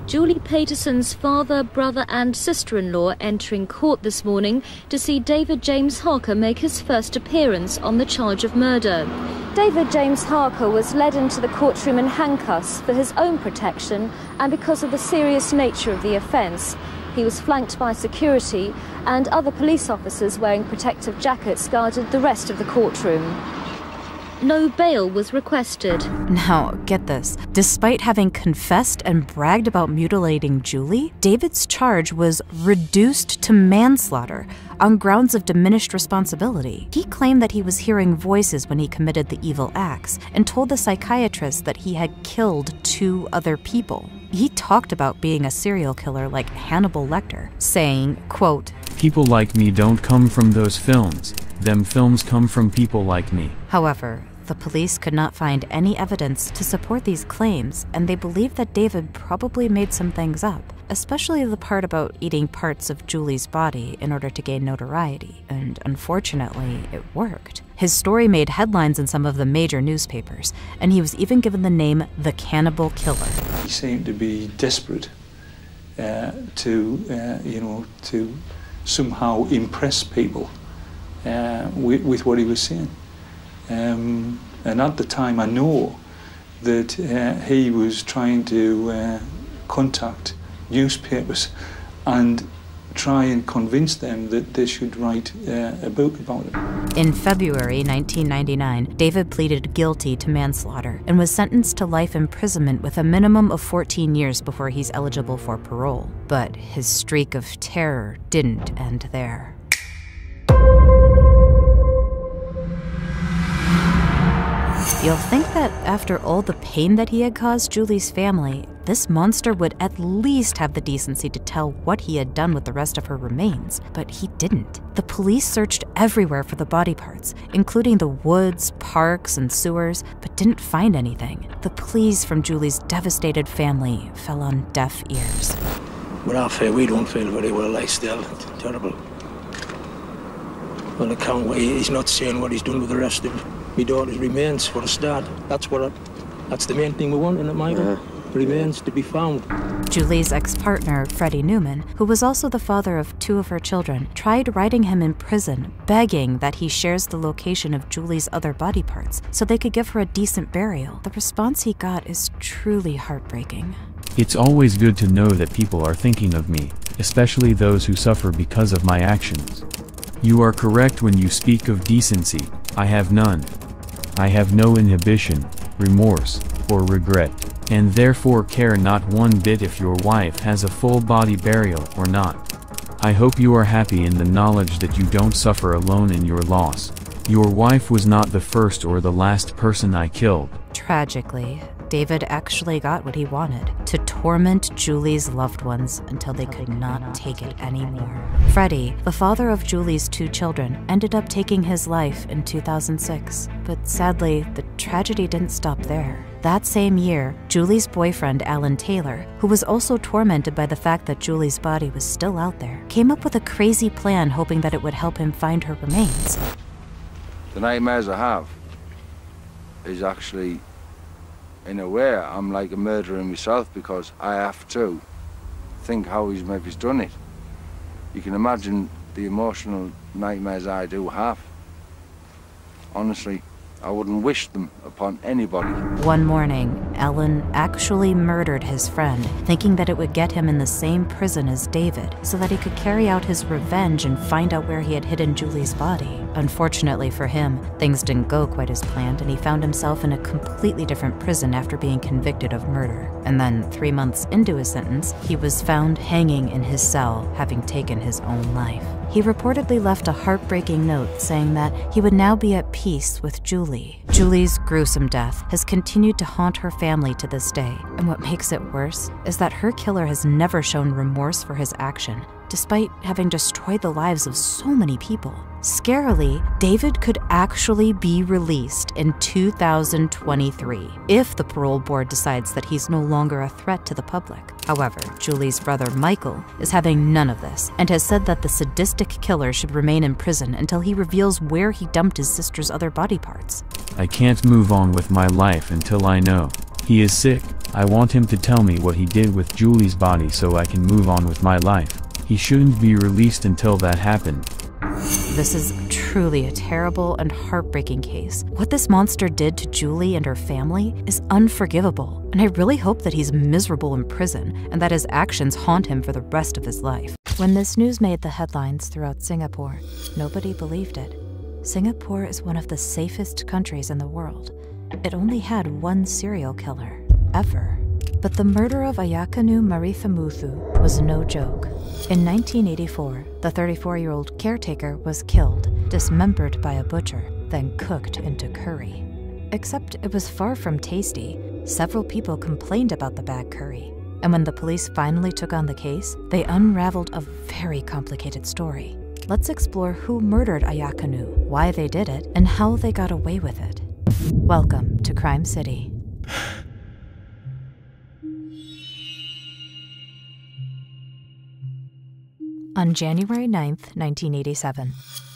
[SPEAKER 17] Julie Paterson's father, brother and sister-in-law entering court this morning to see David James Harker make his first appearance on the charge of murder. David James Harker was led into the courtroom in handcuffs for his own protection and because of the serious nature of the offence. He was flanked by security and other police officers wearing protective jackets guarded the rest of the courtroom. No bail was requested.
[SPEAKER 1] Now, get this. Despite having confessed and bragged about mutilating Julie, David's charge was reduced to manslaughter on grounds of diminished responsibility. He claimed that he was hearing voices when he committed the evil acts and told the psychiatrist that he had killed 2 other people. He talked about being a serial killer like Hannibal Lecter, saying, quote,
[SPEAKER 18] "People like me don't come from those films. Them films come from people like me."
[SPEAKER 1] However, the police could not find any evidence to support these claims, and they believed that David probably made some things up, especially the part about eating parts of Julie's body in order to gain notoriety, and unfortunately, it worked. His story made headlines in some of the major newspapers, and he was even given the name the Cannibal Killer.
[SPEAKER 11] He seemed to be desperate to somehow impress people with what he was saying. And at the time I know that he was trying to contact newspapers and try and convince them that they should write a book about it.
[SPEAKER 1] In February 1999, David pleaded guilty to manslaughter and was sentenced to life imprisonment with a minimum of 14 years before he's eligible for parole. But his streak of terror didn't end there. You'll think that after all the pain that he had caused Julie's family, this monster would at least have the decency to tell what he had done with the rest of her remains, but he didn't. The police searched everywhere for the body parts, including the woods, parks, and sewers, but didn't find anything. The pleas from Julie's devastated family fell on deaf ears.
[SPEAKER 19] With our fair, we don't feel very well, like, still. It's terrible. On account where he's not saying what he's done with the rest of my daughter's remains, for a start. That's the main thing we want, isn't it, Michael? Remains to be found.
[SPEAKER 1] Julie's ex-partner, Freddie Newman, who was also the father of 2 of her children, tried writing him in prison, begging that he shares the location of Julie's other body parts so they could give her a decent burial. The response he got is truly heartbreaking.
[SPEAKER 18] It's always good to know that people are thinking of me, especially those who suffer because of my actions. You are correct when you speak of decency. I have none. I have no inhibition, remorse, or regret, and therefore care not one bit if your wife has a full body burial or not. I hope you are happy in the knowledge that you don't suffer alone in your loss. Your wife was not the first or the last person I killed.
[SPEAKER 1] Tragically, David actually got what he wanted, to torment Julie's loved ones until they could not take it anymore. Freddie, the father of Julie's 2 children, ended up taking his life in 2006, but sadly, the tragedy didn't stop there. That same year, Julie's boyfriend, Alan Taylor, who was also tormented by the fact that Julie's body was still out there, came up with a crazy plan hoping that it would help him find her remains.
[SPEAKER 8] The nightmares I have is actually, in a way, I'm like a murderer myself, because I have to think how he's maybe done it. You can imagine the emotional nightmares I do have. Honestly, I wouldn't wish them upon anybody.
[SPEAKER 1] One morning, Alan actually murdered his friend, thinking that it would get him in the same prison as David, so that he could carry out his revenge and find out where he had hidden Julie's body. Unfortunately for him, things didn't go quite as planned, and he found himself in a completely different prison after being convicted of murder. And then, 3 months into his sentence, he was found hanging in his cell, having taken his own life. He reportedly left a heartbreaking note saying that he would now be at peace with Julie. Julie's gruesome death has continued to haunt her family to this day, and what makes it worse is that her killer has never shown remorse for his action, despite having destroyed the lives of so many people. Scarily, David could actually be released in 2023 if the parole board decides that he's no longer a threat to the public. However, Julie's brother Michael is having none of this and has said that the sadistic killer should remain in prison until he reveals where he dumped his sister's other body parts.
[SPEAKER 18] I can't move on with my life until I know. He is sick. I want him to tell me what he did with Julie's body so I can move on with my life. He shouldn't be released until that happened.
[SPEAKER 1] This is truly a terrible and heartbreaking case. What this monster did to Julie and her family is unforgivable, and I really hope that he's miserable in prison and that his actions haunt him for the rest of his life. When this news made the headlines throughout Singapore, nobody believed it. Singapore is one of the safest countries in the world. It only had one serial killer, ever. But the murder of Ayakanu Marithamuthu was no joke. In 1984, the 34-year-old caretaker was killed, dismembered by a butcher, then cooked into curry. Except it was far from tasty. Several people complained about the bad curry, and when the police finally took on the case, they unraveled a very complicated story. Let's explore who murdered Ayakanu, why they did it, and how they got away with it. Welcome to Crime City. On January 9th, 1987,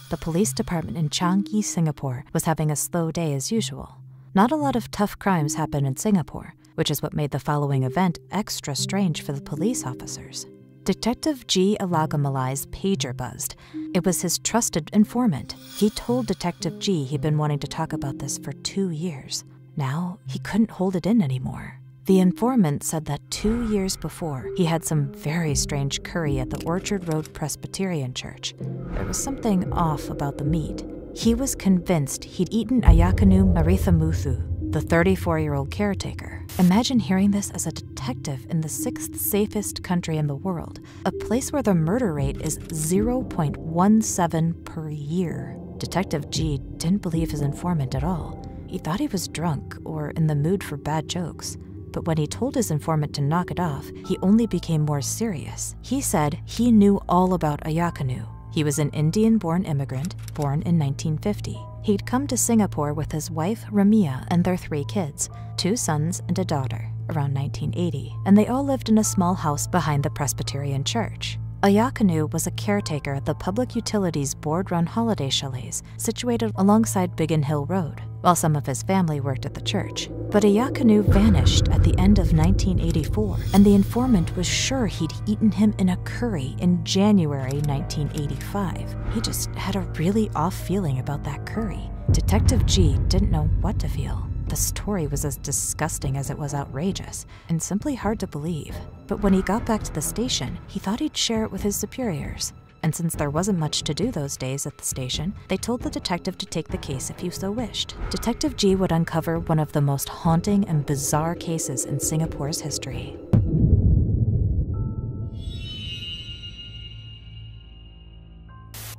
[SPEAKER 1] the police department in Changi, Singapore was having a slow day as usual. Not a lot of tough crimes happen in Singapore, which is what made the following event extra strange for the police officers. Detective G. Alagamalai's pager buzzed. It was his trusted informant. He told Detective G he'd been wanting to talk about this for 2 years. Now, he couldn't hold it in anymore. The informant said that 2 years before, he had some very strange curry at the Orchard Road Presbyterian Church. There was something off about the meat. He was convinced he'd eaten Ayakanu Marithamuthu, the 34-year-old caretaker. Imagine hearing this as a detective in the 6th safest country in the world, a place where the murder rate is 0.17 per year. Detective G didn't believe his informant at all. He thought he was drunk or in the mood for bad jokes. But when he told his informant to knock it off, he only became more serious. He said he knew all about Ayakanu. He was an Indian-born immigrant, born in 1950. He'd come to Singapore with his wife, Ramia, and their 3 kids, 2 sons and a daughter, around 1980, and they all lived in a small house behind the Presbyterian Church. Ayakanu was a caretaker at the Public Utilities Board-run holiday chalets situated alongside Biggin Hill Road, while some of his family worked at the church. But Ayakanu vanished at the end of 1984, and the informant was sure he'd eaten him in a curry in January 1985. He just had a really off feeling about that curry. Detective G didn't know what to feel. The story was as disgusting as it was outrageous, and simply hard to believe. But when he got back to the station, he thought he'd share it with his superiors. And since there wasn't much to do those days at the station, they told the detective to take the case if he so wished. Detective G would uncover one of the most haunting and bizarre cases in Singapore's history.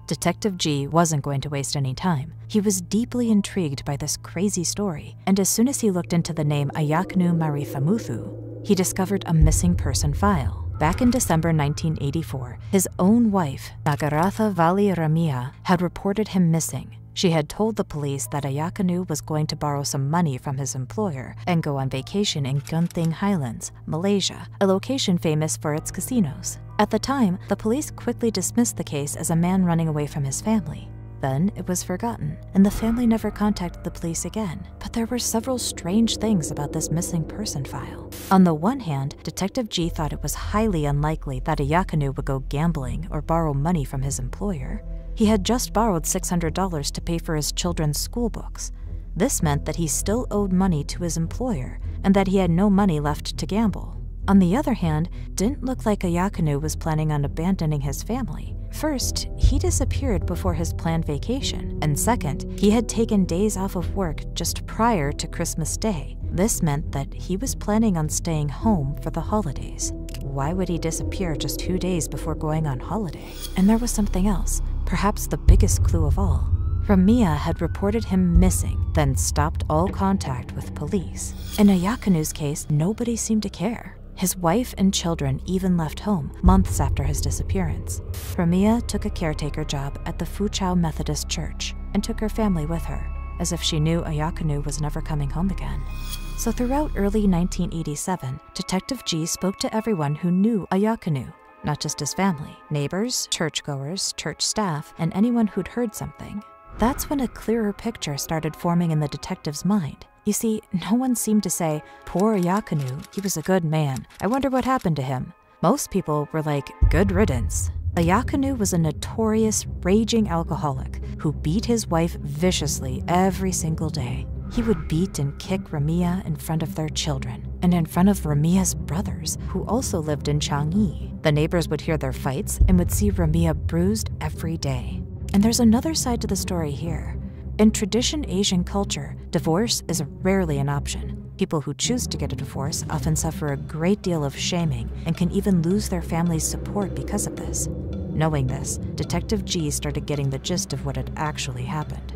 [SPEAKER 1] Detective G wasn't going to waste any time. He was deeply intrigued by this crazy story, and as soon as he looked into the name Ayaknu Marithamuthu, he discovered a missing person file. Back in December 1984, his own wife, Nagaratha Vali Ramia, had reported him missing. She had told the police that Ayaknu was going to borrow some money from his employer and go on vacation in Genting Highlands, Malaysia, a location famous for its casinos. At the time, the police quickly dismissed the case as a man running away from his family. Then it was forgotten, and the family never contacted the police again. But there were several strange things about this missing person file. On the one hand, Detective G thought it was highly unlikely that Ayaknu would go gambling or borrow money from his employer. He had just borrowed $600 to pay for his children's school books. This meant that he still owed money to his employer and that he had no money left to gamble. On the other hand, it didn't look like Ayaknu was planning on abandoning his family. First, he disappeared before his planned vacation, and second, he had taken days off of work just prior to Christmas Day. This meant that he was planning on staying home for the holidays. Why would he disappear just 2 days before going on holiday? And there was something else, perhaps the biggest clue of all. Ramia had reported him missing, then stopped all contact with police. In Ayaknu's case, nobody seemed to care. His wife and children even left home months after his disappearance. Ramia took a caretaker job at the Fuchao Methodist Church and took her family with her, as if she knew Ayaknu was never coming home again. So throughout early 1987, Detective G spoke to everyone who knew Ayaknu, not just his family, neighbors, churchgoers, church staff, and anyone who'd heard something. That's when a clearer picture started forming in the detective's mind. You see, no one seemed to say, "Poor Ayaknu, he was a good man. I wonder what happened to him." Most people were like, "Good riddance." Ayaknu was a notorious, raging alcoholic who beat his wife viciously every single day. He would beat and kick Ramia in front of their children, and in front of Ramia's brothers, who also lived in Changi. The neighbors would hear their fights and would see Ramia bruised every day. And there's another side to the story here. In tradition Asian culture, divorce is rarely an option. People who choose to get a divorce often suffer a great deal of shaming and can even lose their family's support because of this. Knowing this, Detective G started getting the gist of what had actually happened.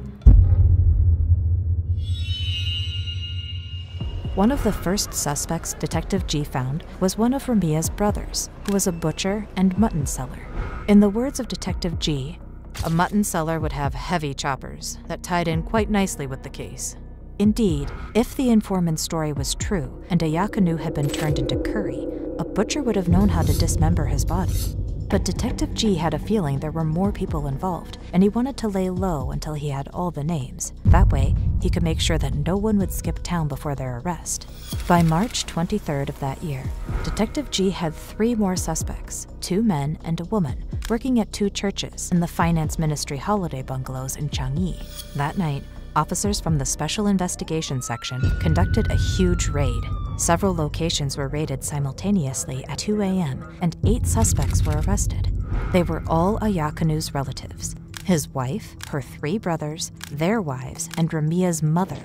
[SPEAKER 1] One of the first suspects Detective G found was one of Ramia's brothers, who was a butcher and mutton seller. In the words of Detective G, a mutton seller would have heavy choppers that tied in quite nicely with the case. Indeed, if the informant's story was true and Ayaknu had been turned into curry, a butcher would have known how to dismember his body. But Detective G had a feeling there were more people involved, and he wanted to lay low until he had all the names. That way, he could make sure that no one would skip town before their arrest. By March 23rd of that year, Detective G had 3 more suspects, 2 men and a woman, working at 2 churches in the Finance Ministry holiday bungalows in Changi. That night, officers from the Special Investigation Section conducted a huge raid. Several locations were raided simultaneously at 2 a.m., and 8 suspects were arrested. They were all Ayaknu's relatives: his wife, her 3 brothers, their wives, and Ramia's mother.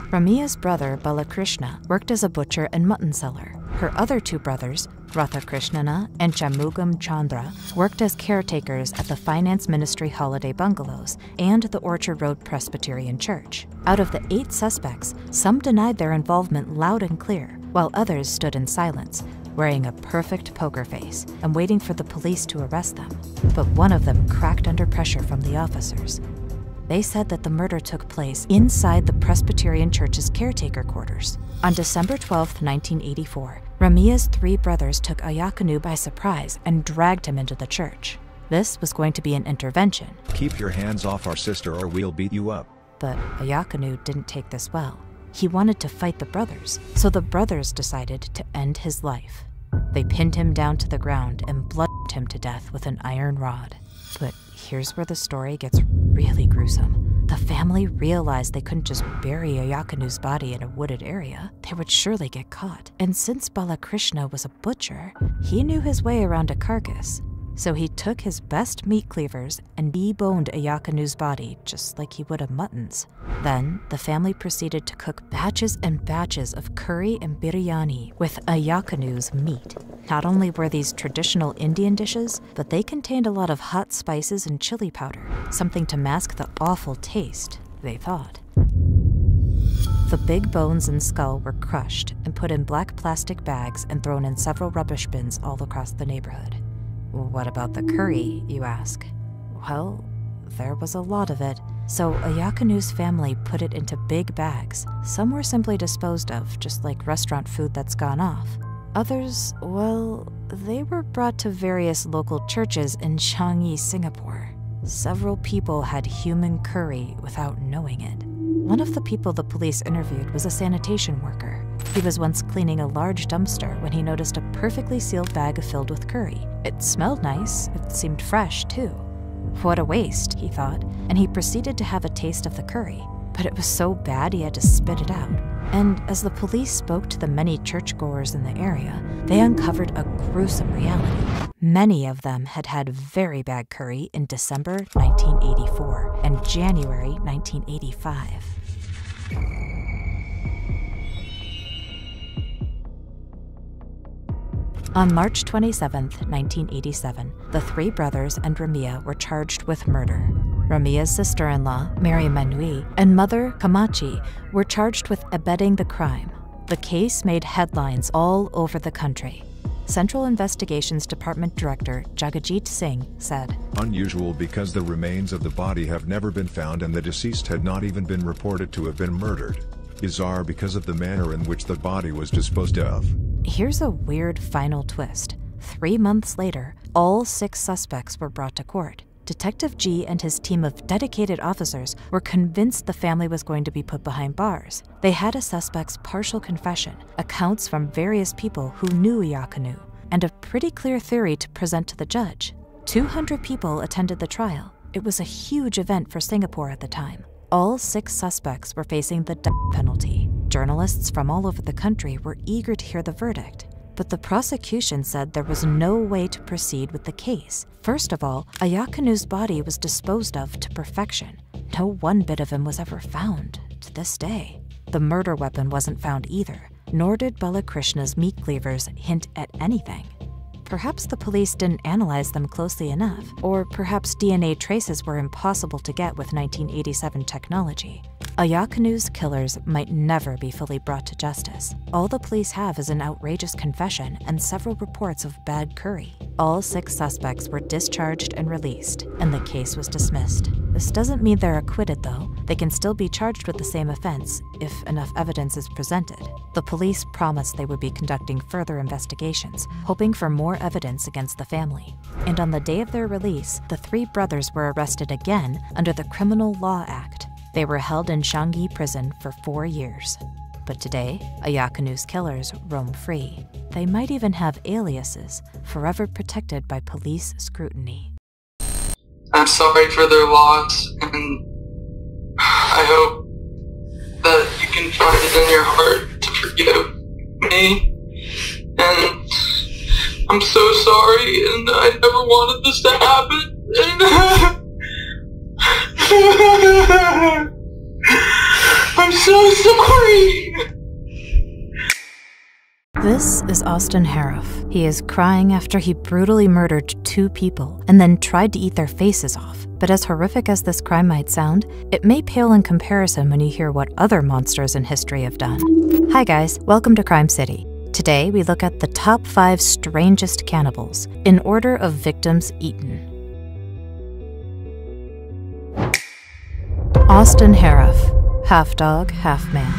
[SPEAKER 1] Ramia's brother, Balakrishna, worked as a butcher and mutton seller. Her other 2 brothers, Radhakrishnana and Chamugam Chandra, worked as caretakers at the Finance Ministry holiday bungalows and the Orchard Road Presbyterian Church. Out of the 8 suspects, some denied their involvement loud and clear, while others stood in silence, wearing a perfect poker face and waiting for the police to arrest them. But one of them cracked under pressure from the officers. They said that the murder took place inside the Presbyterian Church's caretaker quarters. On December 12, 1984, Ramia's 3 brothers took Ayaknu by surprise and dragged him into the church. This was going to be an intervention.
[SPEAKER 3] "Keep your hands off our sister or we'll beat you up."
[SPEAKER 1] But Ayaknu didn't take this well. He wanted to fight the brothers, so the brothers decided to end his life. They pinned him down to the ground and bludgeoned him to death with an iron rod. But here's where the story gets really gruesome. the family realized they couldn't just bury Ayakanu's body in a wooded area. They would surely get caught. And since Balakrishna was a butcher, he knew his way around a carcass. So he took his best meat cleavers and deboned Ayakanu's body just like he would a mutton's. Then, the family proceeded to cook batches and batches of curry and biryani with Ayakanu's meat. Not only were these traditional Indian dishes, but they contained a lot of hot spices and chili powder, something to mask the awful taste, they thought. The big bones and skull were crushed and put in black plastic bags and thrown in several rubbish bins all across the neighborhood. What about the curry, you ask? Well, there was a lot of it, so Ayakanu's family put it into big bags. Some were simply disposed of, just like restaurant food that's gone off. Others, well, they were brought to various local churches in Changi, Singapore. Several people had human curry without knowing it. One of the people the police interviewed was a sanitation worker. He was once cleaning a large dumpster when he noticed a perfectly sealed bag filled with curry. It smelled nice, it seemed fresh too. What a waste, he thought, and he proceeded to have a taste of the curry. But it was so bad he had to spit it out. And as the police spoke to the many churchgoers in the area, they uncovered a gruesome reality. Many of them had had very bad curry in December 1984 and January 1985. On March 27, 1987, the three brothers and Ramia were charged with murder. Ramia's sister-in-law, Mary Manui, and mother, Kamachi, were charged with abetting the crime. The case made headlines all over the country. Central Investigations Department Director Jagajit Singh said,
[SPEAKER 3] "Unusual because the remains of the body have never been found and the deceased had not even been reported to have been murdered. Bizarre because of the manner in which the body was disposed of."
[SPEAKER 1] Here's a weird final twist. 3 months later, all 6 suspects were brought to court. Detective G and his team of dedicated officers were convinced the family was going to be put behind bars. They had a suspect's partial confession, accounts from various people who knew Ayakanu, and a pretty clear theory to present to the judge. 200 people attended the trial. It was a huge event for Singapore at the time. All 6 suspects were facing the death penalty. Journalists from all over the country were eager to hear the verdict. But the prosecution said there was no way to proceed with the case. First of all, Ayakanu's body was disposed of to perfection. No one bit of him was ever found, to this day. The murder weapon wasn't found either, nor did Balakrishna's meat cleavers hint at anything. Perhaps the police didn't analyze them closely enough, or perhaps DNA traces were impossible to get with 1987 technology. Ayakanu's killers might never be fully brought to justice. All the police have is an outrageous confession and several reports of bad curry. All 6 suspects were discharged and released, and the case was dismissed. This doesn't mean they're acquitted, though. They can still be charged with the same offense if enough evidence is presented. The police promised they would be conducting further investigations, hoping for more evidence against the family. And on the day of their release, the 3 brothers were arrested again under the Criminal Law Act. They were held in Changi prison for 4 years. But today, Ayakanu's killers roam free. They might even have aliases, forever protected by police scrutiny.
[SPEAKER 4] I'm sorry for their loss, and I hope that you can find it in your heart to forgive me. And I'm so sorry, and I never wanted this to happen. I'm so sorry!
[SPEAKER 1] This is Austin Harroff. He is crying after he brutally murdered 2 people and then tried to eat their faces off. But as horrific as this crime might sound, it may pale in comparison when you hear what other monsters in history have done. Hi guys, welcome to Crime City. Today we look at the top 5 strangest cannibals, in order of victims eaten. Austin Harroff, half dog, half man.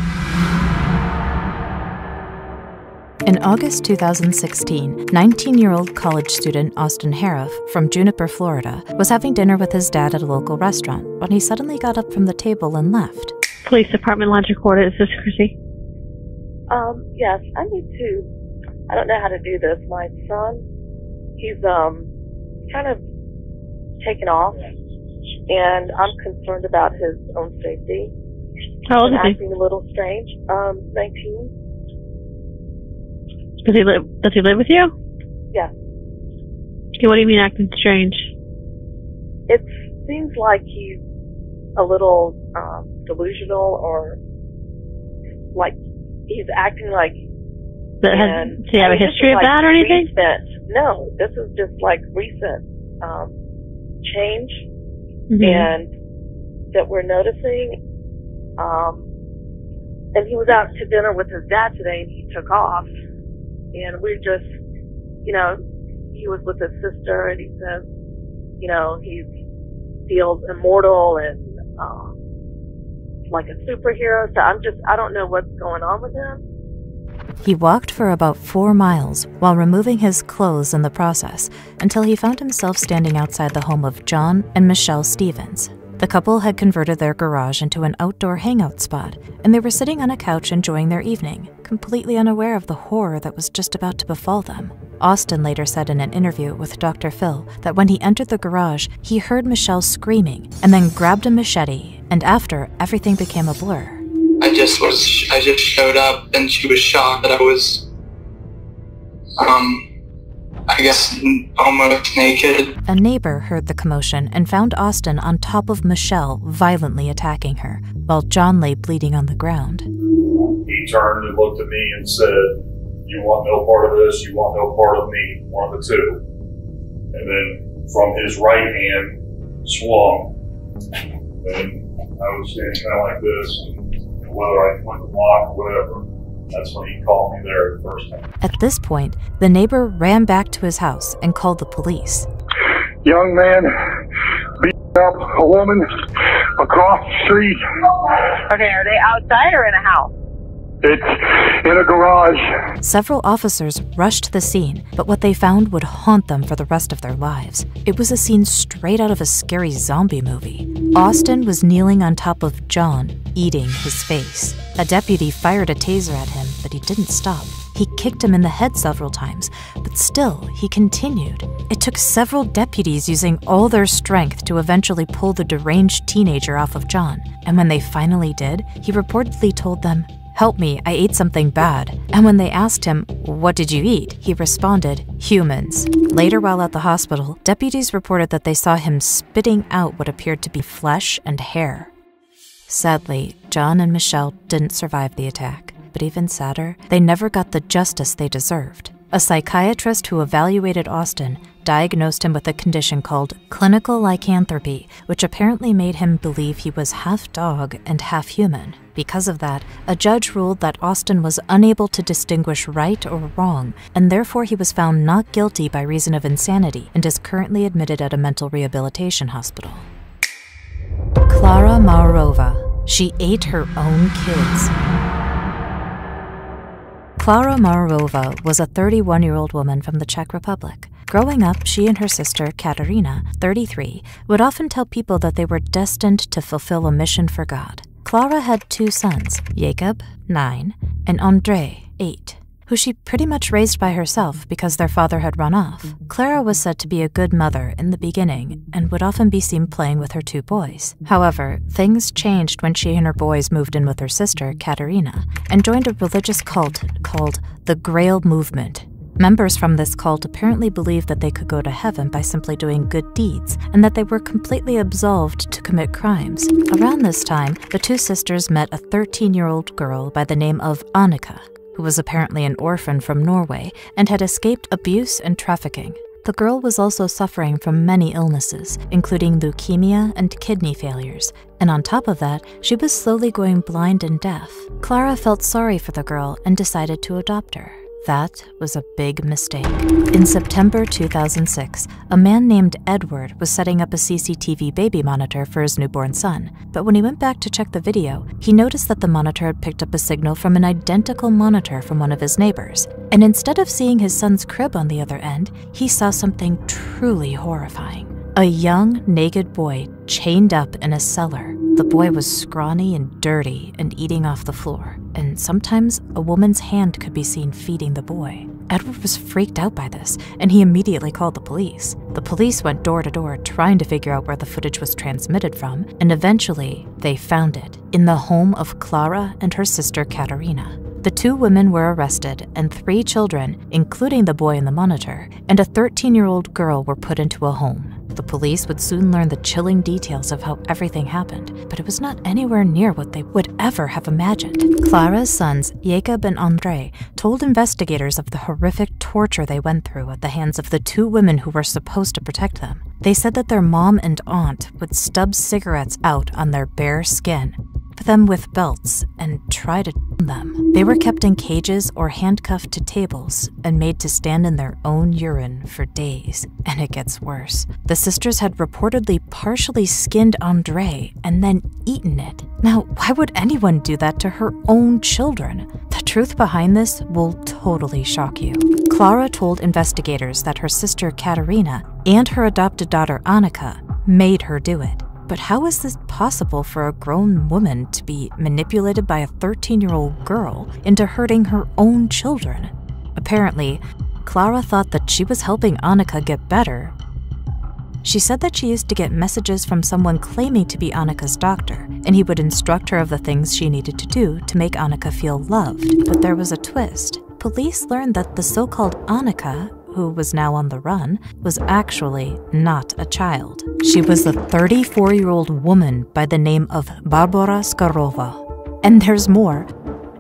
[SPEAKER 1] In August 2016, 19-year-old college student Austin Harroff from Juniper, Florida, was having dinner with his dad at a local restaurant when he suddenly got up from the table and left.
[SPEAKER 12] Police Department Lodge Recorder, is this Chrissy?
[SPEAKER 13] Yes, I don't know how to do this. My son, he's, kind of taken off and I'm concerned about his own safety.
[SPEAKER 12] How old is he?
[SPEAKER 13] Acting a little strange. 19.
[SPEAKER 12] Does he live with you?
[SPEAKER 13] Yes.
[SPEAKER 12] Okay, what do you mean acting strange?
[SPEAKER 13] It seems like he's a little delusional, or like he's acting like.
[SPEAKER 12] Does he have a history of that or anything?
[SPEAKER 13] No, this is just like recent change, and that we're noticing. And he was out to dinner with his dad today, and he took off. And we're just, he was with his sister, and he says, he feels immortal and like a superhero. So I don't know what's going on with him.
[SPEAKER 1] He walked for about 4 miles while removing his clothes in the process until he found himself standing outside the home of John and Michelle Stevens. The couple had converted their garage into an outdoor hangout spot, and they were sitting on a couch enjoying their evening, completely unaware of the horror that was just about to befall them. Austin later said in an interview with Dr. Phil that when he entered the garage, he heard Michelle screaming and then grabbed a machete, and after, everything became a blur.
[SPEAKER 4] I just showed up, and she was shocked that I was, I guess, almost naked.
[SPEAKER 1] A neighbor heard the commotion and found Austin on top of Michelle, violently attacking her, while John lay bleeding on the ground.
[SPEAKER 21] He turned and looked at me and said, "You want no part of this, you want no part of me, one of the two." And then from his right hand, swung. And I was standing kind of like this, and whether I went to block or whatever, that's when he called me there the first time.
[SPEAKER 1] At this point, the neighbor ran back to his house and called the police.
[SPEAKER 21] Young man beating up a woman across the street.
[SPEAKER 13] Okay, are they outside or in a house?
[SPEAKER 21] It's in a garage.
[SPEAKER 1] Several officers rushed to the scene, but what they found would haunt them for the rest of their lives. It was a scene straight out of a scary zombie movie. Austin was kneeling on top of John, eating his face. A deputy fired a taser at him, but he didn't stop. He kicked him in the head several times, but still, he continued. It took several deputies using all their strength to eventually pull the deranged teenager off of John, and when they finally did, he reportedly told them, "Help me, I ate something bad." And when they asked him, "What did you eat?" he responded, "Humans." Later, while at the hospital, deputies reported that they saw him spitting out what appeared to be flesh and hair. Sadly, John and Michelle didn't survive the attack, but even sadder, they never got the justice they deserved. A psychiatrist who evaluated Austin diagnosed him with a condition called clinical lycanthropy, which apparently made him believe he was half dog and half human. Because of that, a judge ruled that Austin was unable to distinguish right or wrong, and therefore he was found not guilty by reason of insanity and is currently admitted at a mental rehabilitation hospital. Klara Maurova. She ate her own kids. Klara Maurova was a 31-year-old woman from the Czech Republic. Growing up, she and her sister, Katerina, 33, would often tell people that they were destined to fulfill a mission for God. Klara had 2 sons, Jacob, 9, and Andrei, 8, who she pretty much raised by herself because their father had run off. Klara was said to be a good mother in the beginning and would often be seen playing with her 2 boys. However, things changed when she and her boys moved in with her sister, Katerina, and joined a religious cult called the Grail Movement. Members from this cult apparently believed that they could go to heaven by simply doing good deeds, and that they were completely absolved to commit crimes. Around this time, the 2 sisters met a 13-year-old girl by the name of Annika, who was apparently an orphan from Norway and had escaped abuse and trafficking. The girl was also suffering from many illnesses, including leukemia and kidney failures, and on top of that, she was slowly going blind and deaf. Klara felt sorry for the girl and decided to adopt her. That was a big mistake. In September 2006, a man named Edward was setting up a CCTV baby monitor for his newborn son, but when he went back to check the video, he noticed that the monitor had picked up a signal from an identical monitor from one of his neighbors. And instead of seeing his son's crib on the other end, he saw something truly horrifying. A young, naked boy chained up in a cellar. The boy was scrawny and dirty and eating off the floor, and sometimes a woman's hand could be seen feeding the boy. Edward was freaked out by this, and he immediately called the police. The police went door to door trying to figure out where the footage was transmitted from, and eventually they found it in the home of Clara and her sister Katerina. The 2 women were arrested, and 3 children, including the boy in the monitor, and a 13-year-old girl were put into a home. The police would soon learn the chilling details of how everything happened, but it was not anywhere near what they would ever have imagined. Clara's sons, Jacob and Andrei, told investigators of the horrific torture they went through at the hands of the 2 women who were supposed to protect them. They said that their mom and aunt would stub cigarettes out on their bare skin, put them with belts, and try to them. They were kept in cages or handcuffed to tables and made to stand in their own urine for days. And it gets worse. The sisters had reportedly partially skinned Andrei and then eaten it. Now, why would anyone do that to her own children? The truth behind this will totally shock you. Clara told investigators that her sister Katerina and her adopted daughter Annika made her do it. But how is this possible for a grown woman to be manipulated by a 13-year-old girl into hurting her own children? Apparently, Clara thought that she was helping Annika get better. She said that she used to get messages from someone claiming to be Annika's doctor, and he would instruct her of the things she needed to do to make Annika feel loved. But there was a twist. Police learned that the so-called Annika, who was now on the run, was actually not a child. She was a 34-year-old woman by the name of Barbara Skarova. And there's more.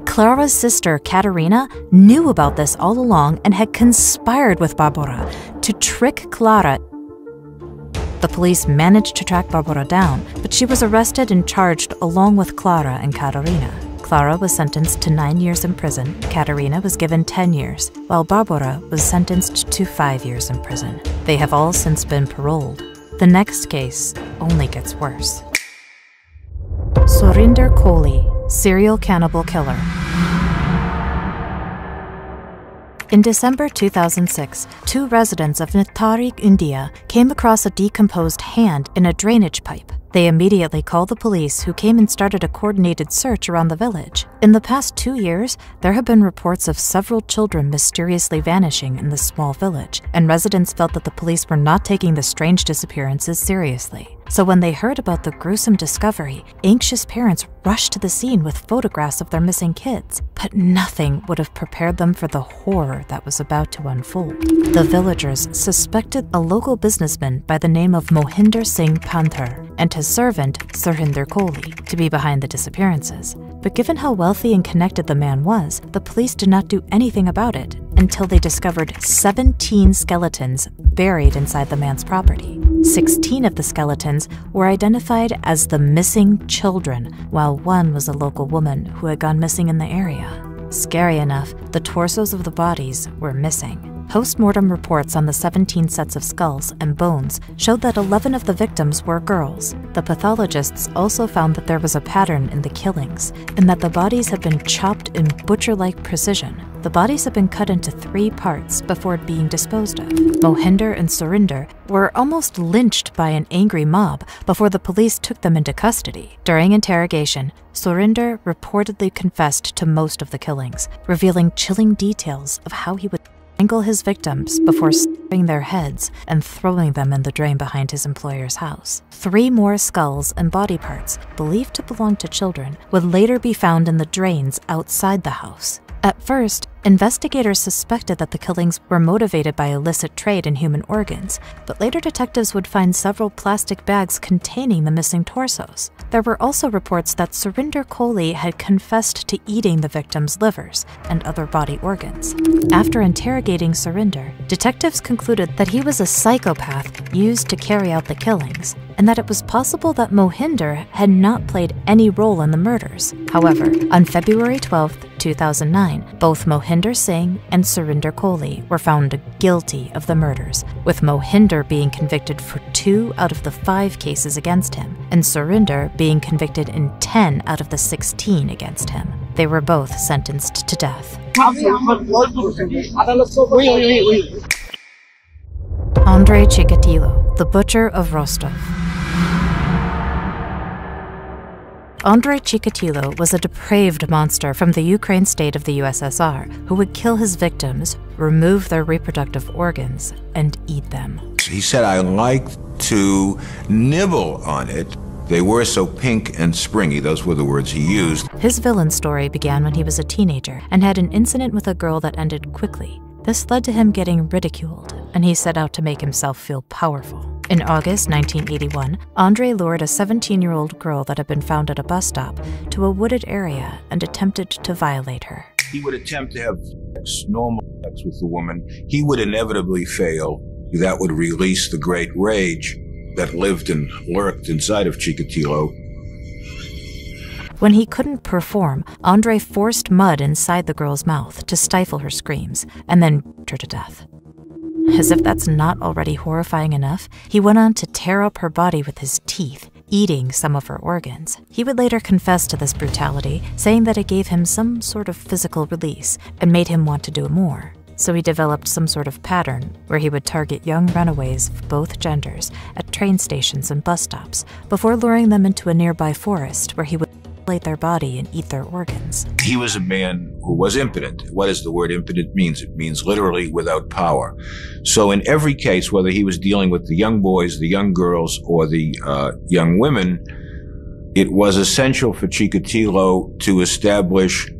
[SPEAKER 1] Clara's sister, Katerina, knew about this all along and had conspired with Barbara to trick Clara. The police managed to track Barbara down, but she was arrested and charged along with Clara and Katerina. Clara was sentenced to 9 years in prison, Katerina was given 10 years, while Barbara was sentenced to 5 years in prison. They have all since been paroled. The next case only gets worse. Surinder Kohli, serial cannibal killer. In December 2006, 2 residents of Nettari, India, came across a decomposed hand in a drainage pipe. They immediately called the police, who came and started a coordinated search around the village. In the past 2 years, there have been reports of several children mysteriously vanishing in this small village, and residents felt that the police were not taking the strange disappearances seriously. So when they heard about the gruesome discovery, anxious parents rushed to the scene with photographs of their missing kids, but nothing would have prepared them for the horror that was about to unfold. The villagers suspected a local businessman by the name of Mohinder Singh Panther and his servant Surinder Kohli to be behind the disappearances. But given how wealthy and connected the man was, the police did not do anything about it until they discovered 17 skeletons buried inside the man's property. 16 of the skeletons were identified as the missing children, while 1 was a local woman who had gone missing in the area. Scary enough, the torsos of the bodies were missing. Post-mortem reports on the 17 sets of skulls and bones showed that 11 of the victims were girls. The pathologists also found that there was a pattern in the killings, and that the bodies had been chopped in butcher-like precision. The bodies had been cut into 3 parts before being disposed of. Mohinder and Surinder were almost lynched by an angry mob before the police took them into custody. During interrogation, Surinder reportedly confessed to most of the killings, revealing chilling details of how he would strangle his victims before snapping their heads and throwing them in the drain behind his employer's house. 3 more skulls and body parts, believed to belong to children, would later be found in the drains outside the house. At first, investigators suspected that the killings were motivated by illicit trade in human organs, but later detectives would find several plastic bags containing the missing torsos. There were also reports that Surinder Kohli had confessed to eating the victims' livers and other body organs. After interrogating Surinder, detectives concluded that he was a psychopath used to carry out the killings, and that it was possible that Mohinder had not played any role in the murders. However, on February 12, 2009, both Mohinder Singh and Surinder Kohli were found guilty of the murders, with Mohinder being convicted for 2 out of the 5 cases against him, and Surinder being convicted in 10 out of the 16 against him. They were both sentenced to death. Andrei Chikatilo, the Butcher of Rostov. Andrei Chikatilo was a depraved monster from the Ukraine state of the USSR who would kill his victims, remove their reproductive organs, and eat them.
[SPEAKER 2] He said, I like to nibble on it. They were so pink and springy, those were the words he used.
[SPEAKER 1] His villain story began when he was a teenager and had an incident with a girl that ended quickly. This led to him getting ridiculed, and he set out to make himself feel powerful. In August 1981, Andrei lured a 17-year-old girl that had been found at a bus stop to a wooded area and attempted to violate her.
[SPEAKER 2] He would attempt to have normal sex with the woman. He would inevitably fail. That would release the great rage that lived and lurked inside of Chikatilo.
[SPEAKER 1] When he couldn't perform, Andrei forced mud inside the girl's mouth to stifle her screams, and then beat her to death. As if that's not already horrifying enough, he went on to tear up her body with his teeth, eating some of her organs. He would later confess to this brutality, saying that it gave him some sort of physical release and made him want to do more. So he developed some sort of pattern where he would target young runaways of both genders at train stations and bus stops before luring them into a nearby forest where he would mutilate their body and eat their organs.
[SPEAKER 2] He was a man who was impotent. What does the word impotent mean? It means literally without power. So in every case, whether he was dealing with the young boys, the young girls, or the young women, it was essential for Chikatilo to establish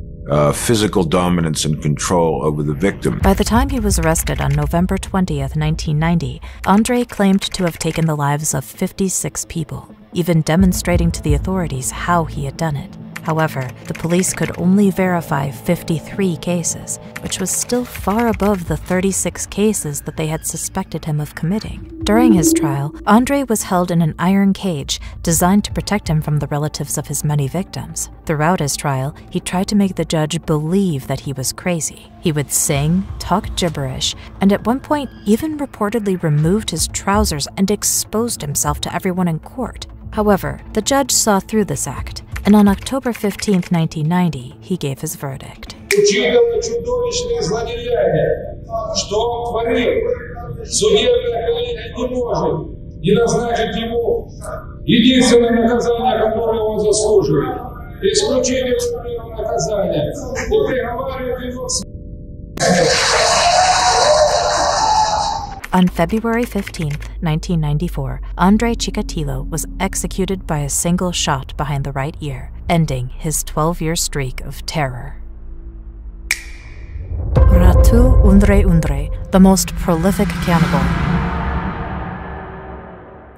[SPEAKER 2] physical dominance and control over the victim.
[SPEAKER 1] By the time he was arrested on November 20th, 1990, Andrei claimed to have taken the lives of 56 people, even demonstrating to the authorities how he had done it. However, the police could only verify 53 cases, which was still far above the 36 cases that they had suspected him of committing. During his trial, Andrei was held in an iron cage designed to protect him from the relatives of his many victims. Throughout his trial, he tried to make the judge believe that he was crazy. He would sing, talk gibberish, and at one point even reportedly removed his trousers and exposed himself to everyone in court. However, the judge saw through this act, and on October 15, 1990, he gave his verdict.
[SPEAKER 22] Учитывая чудовищные злодеяния, что он творил, судебная коллегия не может не назначить ему единственное наказание, которое он заслуживает. Исключение временного наказания. И приговаривает его к смерти.
[SPEAKER 1] On February 15, 1994, Andrei Chikatilo was executed by a single shot behind the right ear, ending his 12-year streak of terror. Ratu Undre, the most prolific cannibal.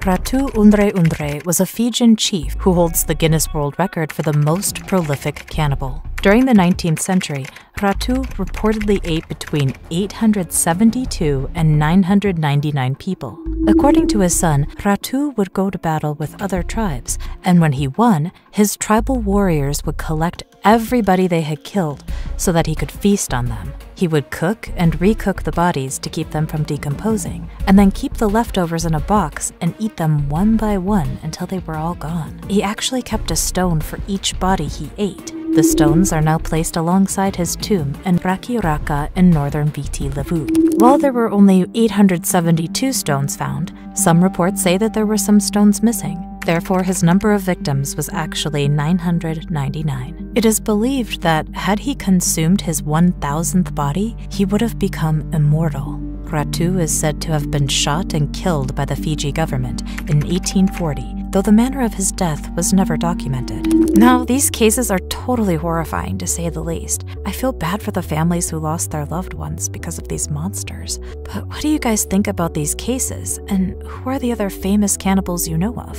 [SPEAKER 1] Ratu Undre was a Fijian chief who holds the Guinness World Record for the most prolific cannibal. During the 19th century, Ratu reportedly ate between 872 and 999 people. According to his son, Ratu would go to battle with other tribes, and when he won, his tribal warriors would collect everybody they had killed so that he could feast on them. He would cook and recook the bodies to keep them from decomposing, and then keep the leftovers in a box and eat them one by one until they were all gone. He actually kept a stone for each body he ate. The stones are now placed alongside his tomb in Rakiraka in northern Viti Levu. While there were only 872 stones found, some reports say that there were some stones missing. Therefore, his number of victims was actually 999. It is believed that had he consumed his 1,000th body, he would have become immortal. Ratu is said to have been shot and killed by the Fiji government in 1840, though the manner of his death was never documented. Now, these cases are totally horrifying, to say the least. I feel bad for the families who lost their loved ones because of these monsters. But what do you guys think about these cases? And who are the other famous cannibals you know of?